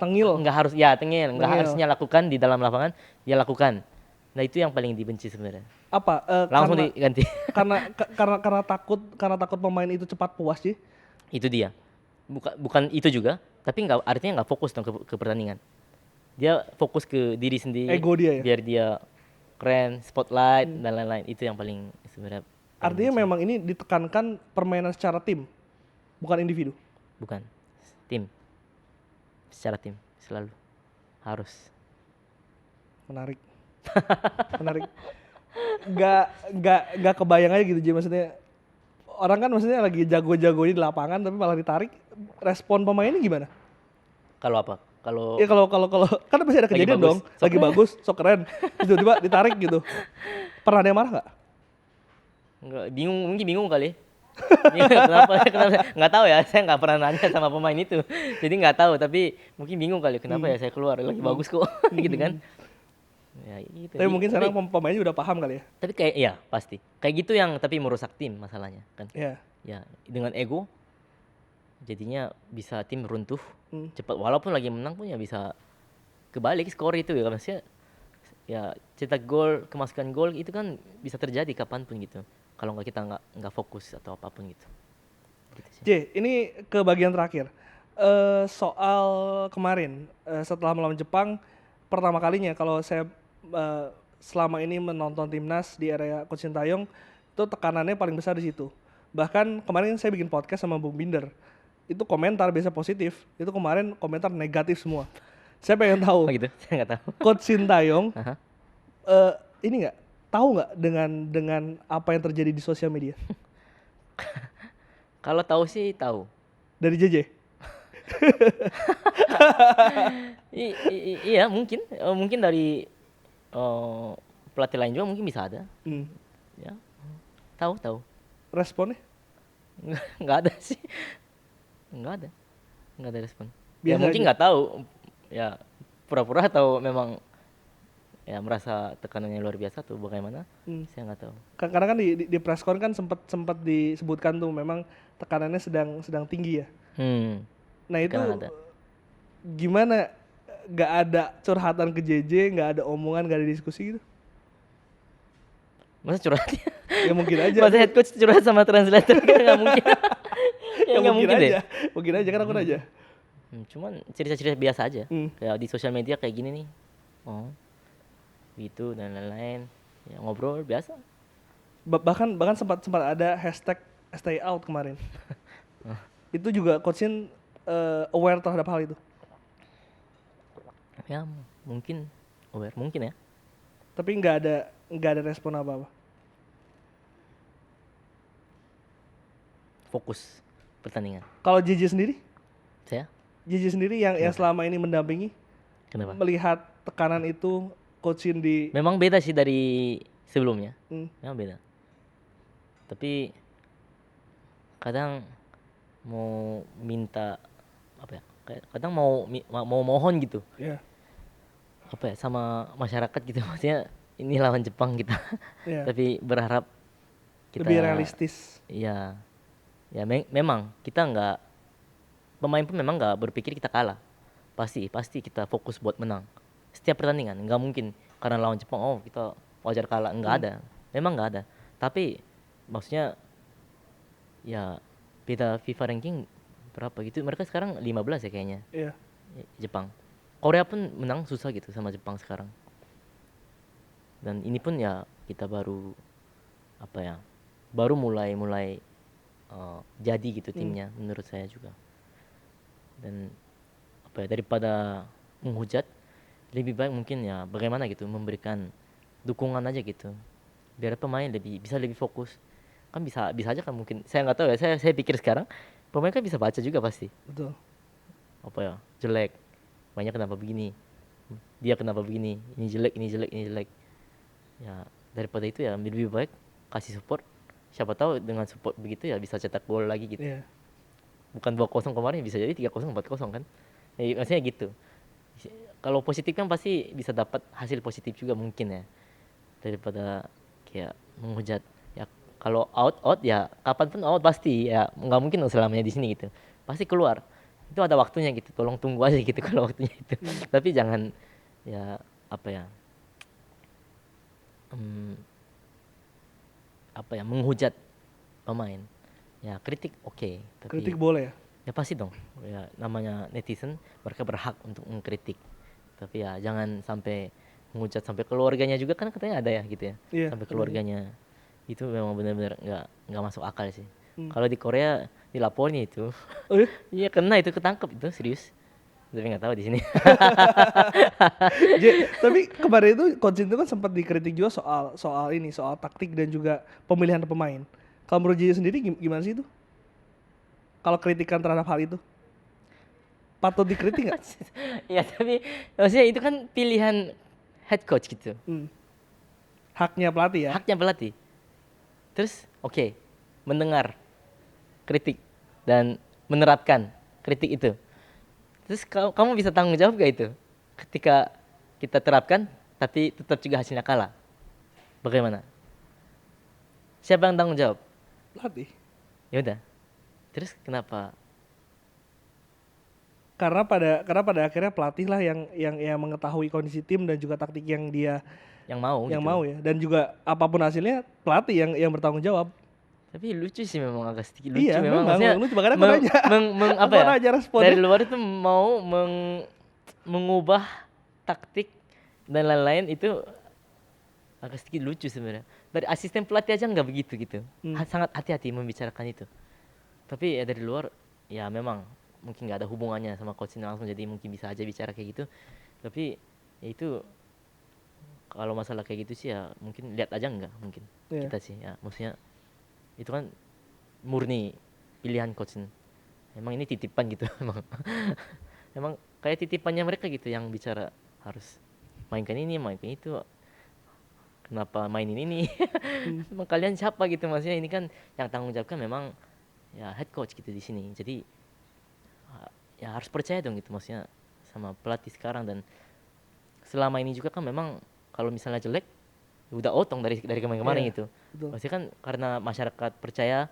harus ya tengil nggak harusnya lakukan di dalam lapangan dia lakukan. Nah itu yang paling dibenci sebenarnya. Apa? Langsung diganti. karena takut pemain itu cepat puas sih. Itu dia. Bukan itu juga, tapi artinya nggak fokus dong ke pertandingan. Dia fokus ke diri sendiri. Ego dia ya. Biar dia keren, spotlight dan lain-lain. Itu yang paling sebenarnya. Artinya memang ini ditekankan permainan secara tim, bukan individu. Bukan. Tim. Secara tim selalu harus. Menarik. Gak kebayang aja gitu Ji, maksudnya orang kan maksudnya lagi jago-jago di lapangan tapi malah ditarik. Respon pemainnya gimana? Kalau apa? Kalau Ya kalau kan pasti ada kejadian dong, lagi bagus, sok keren, terus tiba-tiba ditarik gitu. Pernah ada yang marah nggak? nggak mungkin bingung kali. Iya, kenapa nggak tahu ya, saya nggak pernah nanya sama pemain itu, jadi nggak tahu, tapi mungkin bingung kali kenapa ya saya keluar lagi bagus kok gitu kan. Ya gitu. Tapi mungkin sekarang pemainnya udah paham kali ya. Tapi kayak iya pasti kayak gitu yang tapi merusak tim masalahnya kan. Iya. Ya dengan ego jadinya bisa tim runtuh Hmm. cepat, walaupun lagi menang pun ya bisa kebalik skor itu ya, maksudnya ya cetak gol, kemasukan gol itu kan bisa terjadi kapanpun gitu kalau nggak fokus atau apapun gitu. Gitu sih. J, ini ke bagian terakhir. Soal kemarin setelah melawan Jepang, pertama kalinya kalau saya selama ini menonton timnas di era Coach Sintayong, itu tekanannya paling besar di situ. Bahkan kemarin saya bikin podcast sama Bung Binder, itu komentar biasa positif, itu kemarin komentar negatif semua. Saya pengen tahu, Oh gitu, saya nggak tahu. Coach Sintayong Aha. ini nggak tahu nggak dengan apa yang terjadi di sosial media Kalau tahu sih tahu. dari JJ? Iya mungkin, mungkin dari pelatih lain juga mungkin bisa ada. Hmm. Ya, tahu. Responnya? Nggak ada sih, nggak ada respon. Ya Biasa mungkin aja. nggak tahu, ya pura-pura atau memang ya merasa tekanannya luar biasa tuh bagaimana, saya nggak tahu. Karena kan di press con kan sempat disebutkan tuh memang tekanannya sedang tinggi ya. Nah itu Tekanan ada. gimana? Gak ada curhatan ke JJ, gak ada omongan, gak ada diskusi gitu? Masa curhat? Ya mungkin aja. Masa head coach curhat sama translator? Kan nggak mungkin. Ya nggak mungkin deh. Mungkin aja kan aku aja. Cuman cerita-cerita biasa aja. Hmm. Kayak di sosial media kayak gini nih. Oh, gitu dan lain-lain. Ya ngobrol biasa. Bahkan sempat ada hashtag stay out kemarin. Itu juga Coach Shin aware terhadap hal itu. Ya mungkin aware, mungkin ya. Tapi nggak ada respon apa-apa. Fokus pertandingan. Kalau JJ sendiri yang Kenapa? selama ini mendampingi, Kenapa? melihat tekanan itu Coach Shin di Memang beda sih dari sebelumnya. Hmm. Memang beda. Tapi kadang mau minta apa ya? Kadang mau mohon gitu. ya, Apa ya, sama masyarakat gitu. Maksudnya ini lawan Jepang kita. ya, Tapi berharap kita lebih realistis. ya memang kita nggak, pemain pun memang nggak berpikir kita kalah, pasti kita fokus buat menang setiap pertandingan. Nggak mungkin karena lawan Jepang oh kita wajar kalah, nggak ada, memang nggak ada. Tapi maksudnya ya beda FIFA ranking berapa gitu, mereka sekarang 15 ya kayaknya, Iya. Jepang. Korea pun menang susah gitu sama Jepang sekarang, dan ini pun ya kita baru apa ya, baru mulai jadi gitu timnya menurut saya juga. Dan apa ya, daripada menghujat lebih baik mungkin ya bagaimana gitu memberikan dukungan aja gitu biar pemain bisa lebih fokus. Kan bisa aja kan, mungkin saya nggak tahu ya, saya pikir sekarang pemain kan bisa baca juga pasti Betul. apa ya, jelek banyak kenapa begini, dia kenapa begini, ini jelek ya. Daripada itu ya lebih baik kasih support, siapa tahu dengan support begitu ya bisa cetak gol lagi gitu. Iya. Bukan 2-0 kemarin, bisa jadi 3-0 4-0 kan. Ya, maksudnya gitu. Kalau positif kan pasti bisa dapat hasil positif juga mungkin ya, daripada kayak menghujat ya. Kalau out ya kapan pun out pasti ya, nggak mungkin dong selamanya di sini gitu, pasti keluar. Itu ada waktunya gitu, tolong tunggu aja gitu kalau waktunya itu. Tapi jangan ya apa ya, apa ya, menghujat pemain. Ya kritik oke, tapi Kritik boleh ya. ya pasti dong. Ya namanya netizen, mereka berhak untuk mengkritik. Tapi ya jangan sampai menghujat sampai keluarganya juga, kan katanya ada ya gitu ya. Iya, Sampai ada. keluarganya. Itu memang benar-benar nggak masuk akal sih. Kalau di Korea dilaporin itu. Oh iya? Iya kena itu, ketangkep itu serius. Tapi nggak tahu di sini. Tapi kemarin itu Coach Shin itu kan sempat dikritik juga soal taktik dan juga pemilihan pemain. Kalau menurut JJ sendiri gimana sih itu? Kalau kritikan terhadap hal itu, patut dikritik nggak? Ya tapi maksudnya itu kan pilihan head coach gitu. Haknya pelatih ya. Haknya pelatih. Terus oke, mendengar kritik dan menerapkan kritik itu. Terus kamu bisa tanggung jawab gak itu? Ketika kita terapkan tapi tetap juga hasilnya kalah. Bagaimana? Siapa yang tanggung jawab? Pelatih. Ya udah. Terus kenapa? Karena pada akhirnya pelatih lah yang mengetahui kondisi tim dan juga taktik yang dia Yang mau yang gitu. mau ya, dan juga apapun hasilnya pelatih yang bertanggung jawab. Tapi lucu sih, memang agak sedikit lucu Iya, memang, memang maksudnya lucu, makanya aku nanya. apa Aku ya, nanya responnya. dari luar itu mau mengubah taktik dan lain-lain, itu agak sedikit lucu sebenarnya. Dari asisten pelatih aja nggak begitu gitu. Sangat hati-hati membicarakan itu. Tapi ya dari luar ya memang mungkin nggak ada hubungannya sama coaching langsung, jadi mungkin bisa aja bicara kayak gitu. Tapi ya itu, kalau masalah kayak gitu sih ya mungkin lihat aja nggak mungkin kita sih ya, maksudnya itu kan murni pilihan coaching. Emang ini titipan gitu emang. Emang kayak titipannya mereka gitu yang bicara, harus mainkan ini, mainkan itu, kenapa mainin ini. Emang kalian siapa gitu, maksudnya ini kan yang tanggung jawab kan memang ya head coach gitu di sini. Jadi ya harus percaya dong gitu maksudnya sama pelatih sekarang. Dan selama ini juga kan memang kalau misalnya jelek udah otong dari kemarin-kemarin gitu. Betul. Maksudnya kan karena masyarakat percaya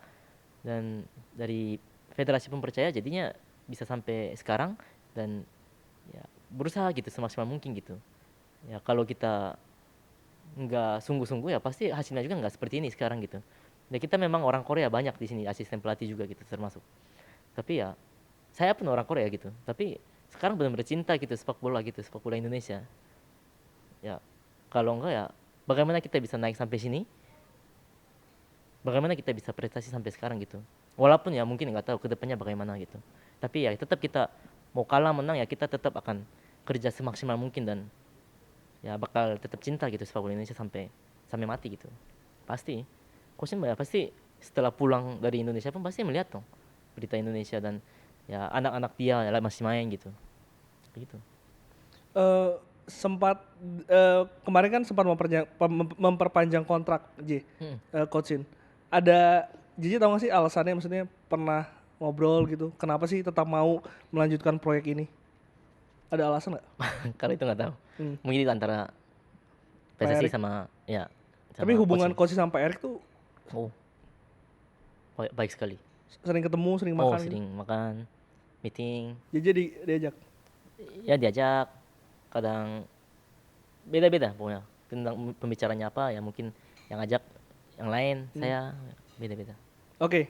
dan dari federasi pun percaya, jadinya bisa sampai sekarang. Dan ya berusaha gitu semaksimal mungkin gitu. Ya kalau kita nggak sungguh-sungguh ya pasti hasilnya juga nggak seperti ini sekarang gitu. Ya kita memang orang Korea banyak di sini, asisten pelatih juga gitu termasuk. Tapi ya saya pun orang Korea gitu. Tapi sekarang benar-benar cinta gitu sepak bola gitu, sepak bola Indonesia. Ya kalau enggak ya bagaimana kita bisa naik sampai sini? Bagaimana kita bisa prestasi sampai sekarang gitu? Walaupun ya mungkin nggak tahu kedepannya bagaimana gitu. Tapi ya tetap kita mau kalah menang ya kita tetap akan kerja semaksimal mungkin, dan ya bakal tetap cinta gitu sepak bola Indonesia sampai mati gitu. Pasti. Coachnya ya pasti setelah pulang dari Indonesia pun pasti melihat dong berita Indonesia, dan ya anak-anak dia ya masih main gitu. Gitu. Sempat kemarin kan sempat memperpanjang kontrak coachin. Ada JJ tahu nggak sih alasannya, maksudnya pernah ngobrol gitu kenapa sih tetap mau melanjutkan proyek ini? Ada alasan nggak? Kalau itu nggak tahu. Mungkin itu antara PSSI sama ya. Tapi hubungan coaching. coach sama Pak Erik tuh Oh, baik sekali. sering ketemu, sering makan. Sering makan, meeting. JJ diajak. Ya diajak, kadang beda-beda pokoknya tentang pembicaranya apa ya, mungkin yang ajak yang lain saya beda-beda. Oke.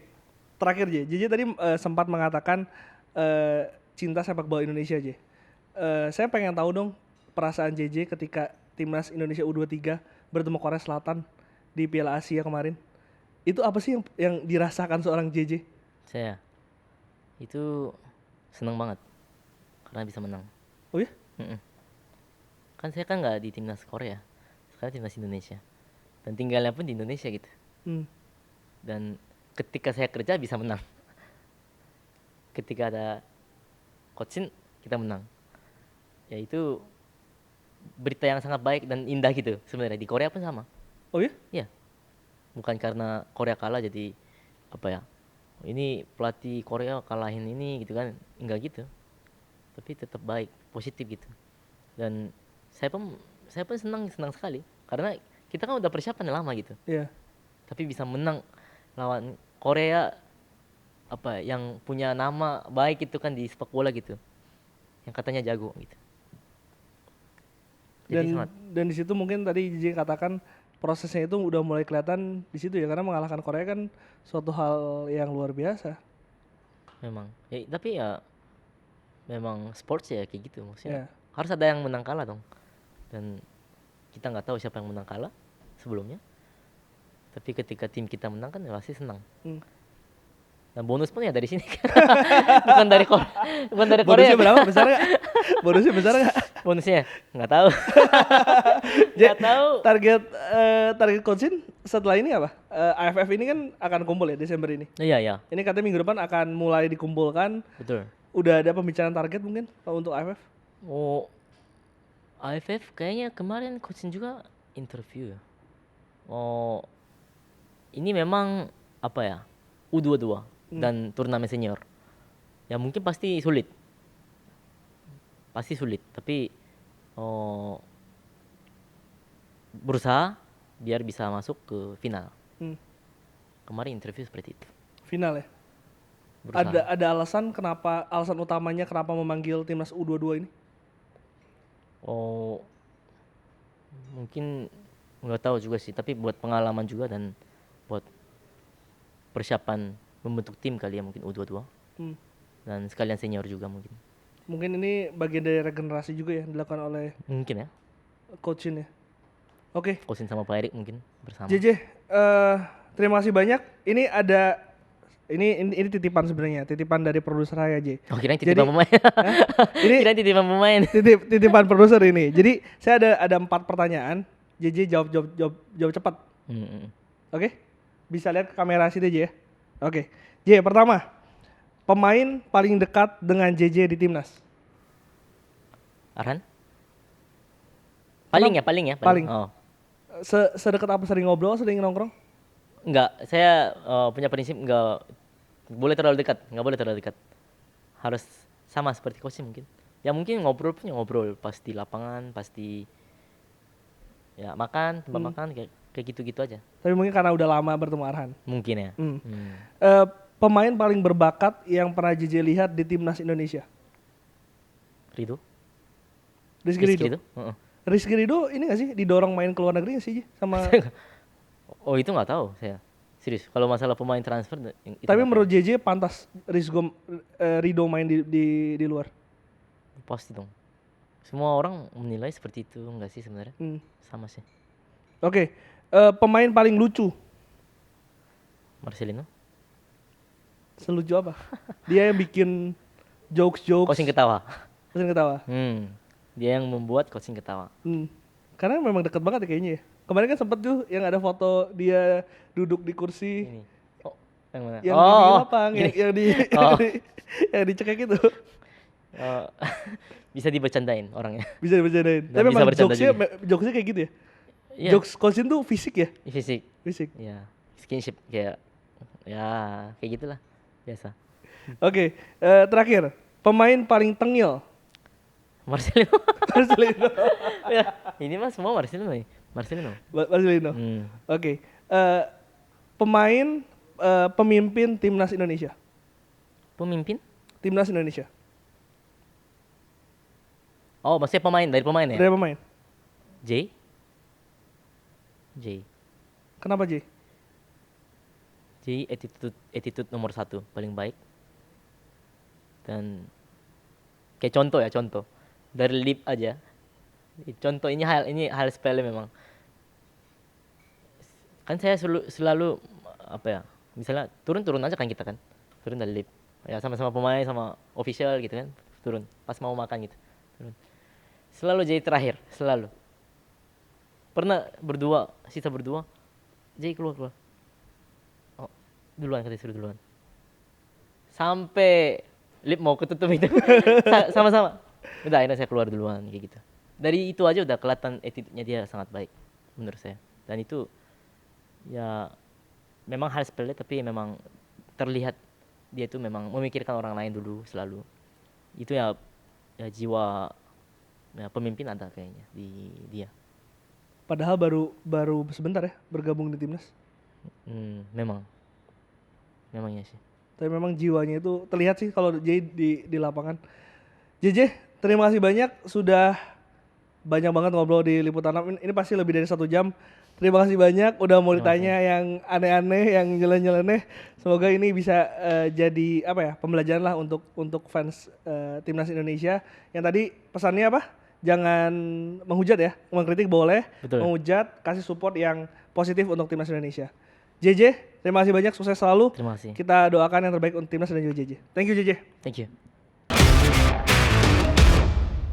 Terakhir JJ tadi sempat mengatakan cinta sepak bola Indonesia J. Saya pengen tahu dong perasaan JJ ketika timnas Indonesia U23 bertemu Korea Selatan di Piala Asia kemarin. Itu apa sih yang dirasakan seorang JJ? Saya itu seneng banget karena bisa menang. Oh ya? Kan saya kan nggak di timnas Korea, sekarang timnas Indonesia, dan tinggalnya pun di Indonesia gitu. Dan ketika saya kerja bisa menang, ketika ada coaching kita menang, ya itu berita yang sangat baik dan indah gitu sebenarnya. Di Korea pun sama. Oh ya? Iya, bukan karena Korea kalah jadi apa ya, ini pelatih Korea kalahin ini gitu kan, enggak gitu. Tapi tetap baik, positif gitu. Dan saya pun senang sekali karena kita kan udah persiapan lama gitu. Iya. Tapi bisa menang lawan Korea, apa yang punya nama baik itu kan di sepak bola gitu, yang katanya jago gitu. Jadi Dan di situ mungkin tadi JJ katakan prosesnya itu udah mulai kelihatan di situ ya, karena mengalahkan Korea kan suatu hal yang luar biasa. memang ya, tapi ya memang sports ya kayak gitu maksudnya. Iya. Harus ada yang menang kalah dong, dan kita nggak tahu siapa yang menang kalah sebelumnya. Tapi ketika tim kita menang kan ya pasti senang. Dan bonus pun ya dari sini kan. bukan dari Korea. Bonusnya berapa? Besar nggak? Bonusnya besar nggak? Bonusnya nggak tahu. Nggak tahu. Target coachin setelah ini apa? AFF ini kan akan kumpul ya Desember ini. Iya ya, Ini katanya minggu depan akan mulai dikumpulkan. betul. Udah ada pembicaraan target mungkin kalau untuk AFF? Oh, AFF kayaknya kemarin coaching juga interview ya. Oh, ini memang apa ya? U22. dan turnamen senior. Ya mungkin pasti sulit. Pasti sulit, tapi berusaha biar bisa masuk ke final. Hmm. Kemarin interview seperti itu. Final ya. Berusaha. Ada alasan utamanya kenapa memanggil timnas U22 ini? Oh, mungkin nggak tahu juga sih, tapi buat pengalaman juga dan buat persiapan membentuk tim kali ya, mungkin U22. Dan sekalian senior juga mungkin. Mungkin ini bagian dari regenerasi juga ya dilakukan oleh Mungkin ya. coach-in ya. Oke. Kosin sama Pak Erik mungkin bersama. JJ, terima kasih banyak. Ini ada ini titipan sebenarnya, titipan dari produser saya, J. Oh, kirain titipan pemain. Ini Kirain titipan pemain. titipan produser ini. Jadi saya ada 4 pertanyaan. JJ jawab cepat. Oke? Bisa lihat ke kamera sini, J ya. Oke. J, pertama. Pemain paling dekat dengan JJ di timnas. Arhan? Paling ya. Paling. Oh. Sedekat apa, sering ngobrol, sering nongkrong? Enggak, saya punya prinsip enggak boleh terlalu dekat. Harus sama seperti coach mungkin. Ya mungkin ngobrol pas di lapangan, pasti ya makan, tempat makan kayak gitu-gitu aja. Tapi mungkin karena udah lama bertemu Arhan. Mungkin ya. Pemain paling berbakat yang pernah JJ lihat di timnas Indonesia. Ridho? Rizky Ridho. Heeh. Rizky Ridho ini nggak sih didorong main ke luar negeri nggak sih, Ji? Sama Oh, itu nggak tahu saya. Serius, kalau masalah pemain transfer itu tapi nggak menurut JJ pantas Ridho main di luar. tahu. Pasti dong. Semua orang menilai seperti itu enggak sih sebenarnya? Sama sih. Oke. Pemain paling lucu. Marcelino? Selucu apa? Dia yang bikin jokes. Coaching ketawa. Coaching ketawa. Dia yang membuat coaching ketawa. Karena memang deket banget ya kayaknya ya. Kemarin kan sempet tuh yang ada foto dia duduk di kursi. Ini. Oh, yang mana? Yang di lapang, gini. yang dicekek itu. Bisa dibercandain orangnya. Bisa dibercandain. Dan Tapi bisa memang bercanda jokesnya kayak gitu ya? Iya. Jokes coachin tuh fisik ya? Fisik. Fisik. Ya, skinship kayak ya kayak gitulah biasa. Oke, terakhir. Pemain paling tengil. Marcelino. Marcelino. Ya, ini mah semua Marcelino nih. Marcelino. Marcelino. Oke. Pemain pemimpin timnas Indonesia. Pemimpin? Timnas Indonesia. Oh, maksudnya pemain, dari pemain ya? Dari pemain. J. Kenapa J? J attitude nomor 1 paling baik. Dan kayak contoh dari lip aja. Contoh ini hal sepele memang. Kan saya selalu apa ya? Misalnya turun aja kan kita kan. Turun dari lip. Ya sama-sama pemain sama official gitu kan. Turun pas mau makan gitu. Turun. Selalu jadi terakhir, selalu. Pernah sisa berdua. Jadi keluar. Oh, duluan katanya suruh duluan. Sampai lip mau ketutup itu. Sama-sama. Udah akhirnya saya keluar duluan kayak gitu. Dari itu aja udah kelihatan attitude-nya dia sangat baik menurut saya. Dan itu ya memang hal sepele tapi memang terlihat dia itu memang memikirkan orang lain dulu selalu. Itu ya jiwa ya, pemimpin ada kayaknya di dia. Padahal baru sebentar ya bergabung di timnas. Memangnya sih. Tapi memang jiwanya itu terlihat sih kalau J di lapangan. JJ, terima kasih banyak sudah banyak banget ngobrol di Liputan 6. Ini pasti lebih dari 1 jam. Terima kasih banyak udah mau ditanya yang aneh-aneh, yang nyeleneh. Semoga ini bisa jadi apa ya, pembelajaran lah untuk fans timnas Indonesia. Yang tadi pesannya apa? Jangan menghujat ya, mengkritik boleh, Betul. menghujat, kasih support yang positif untuk timnas Indonesia. JJ, terima kasih banyak, sukses selalu. Terima kasih. Kita doakan yang terbaik untuk timnas dan juga JJ. Thank you JJ. Thank you.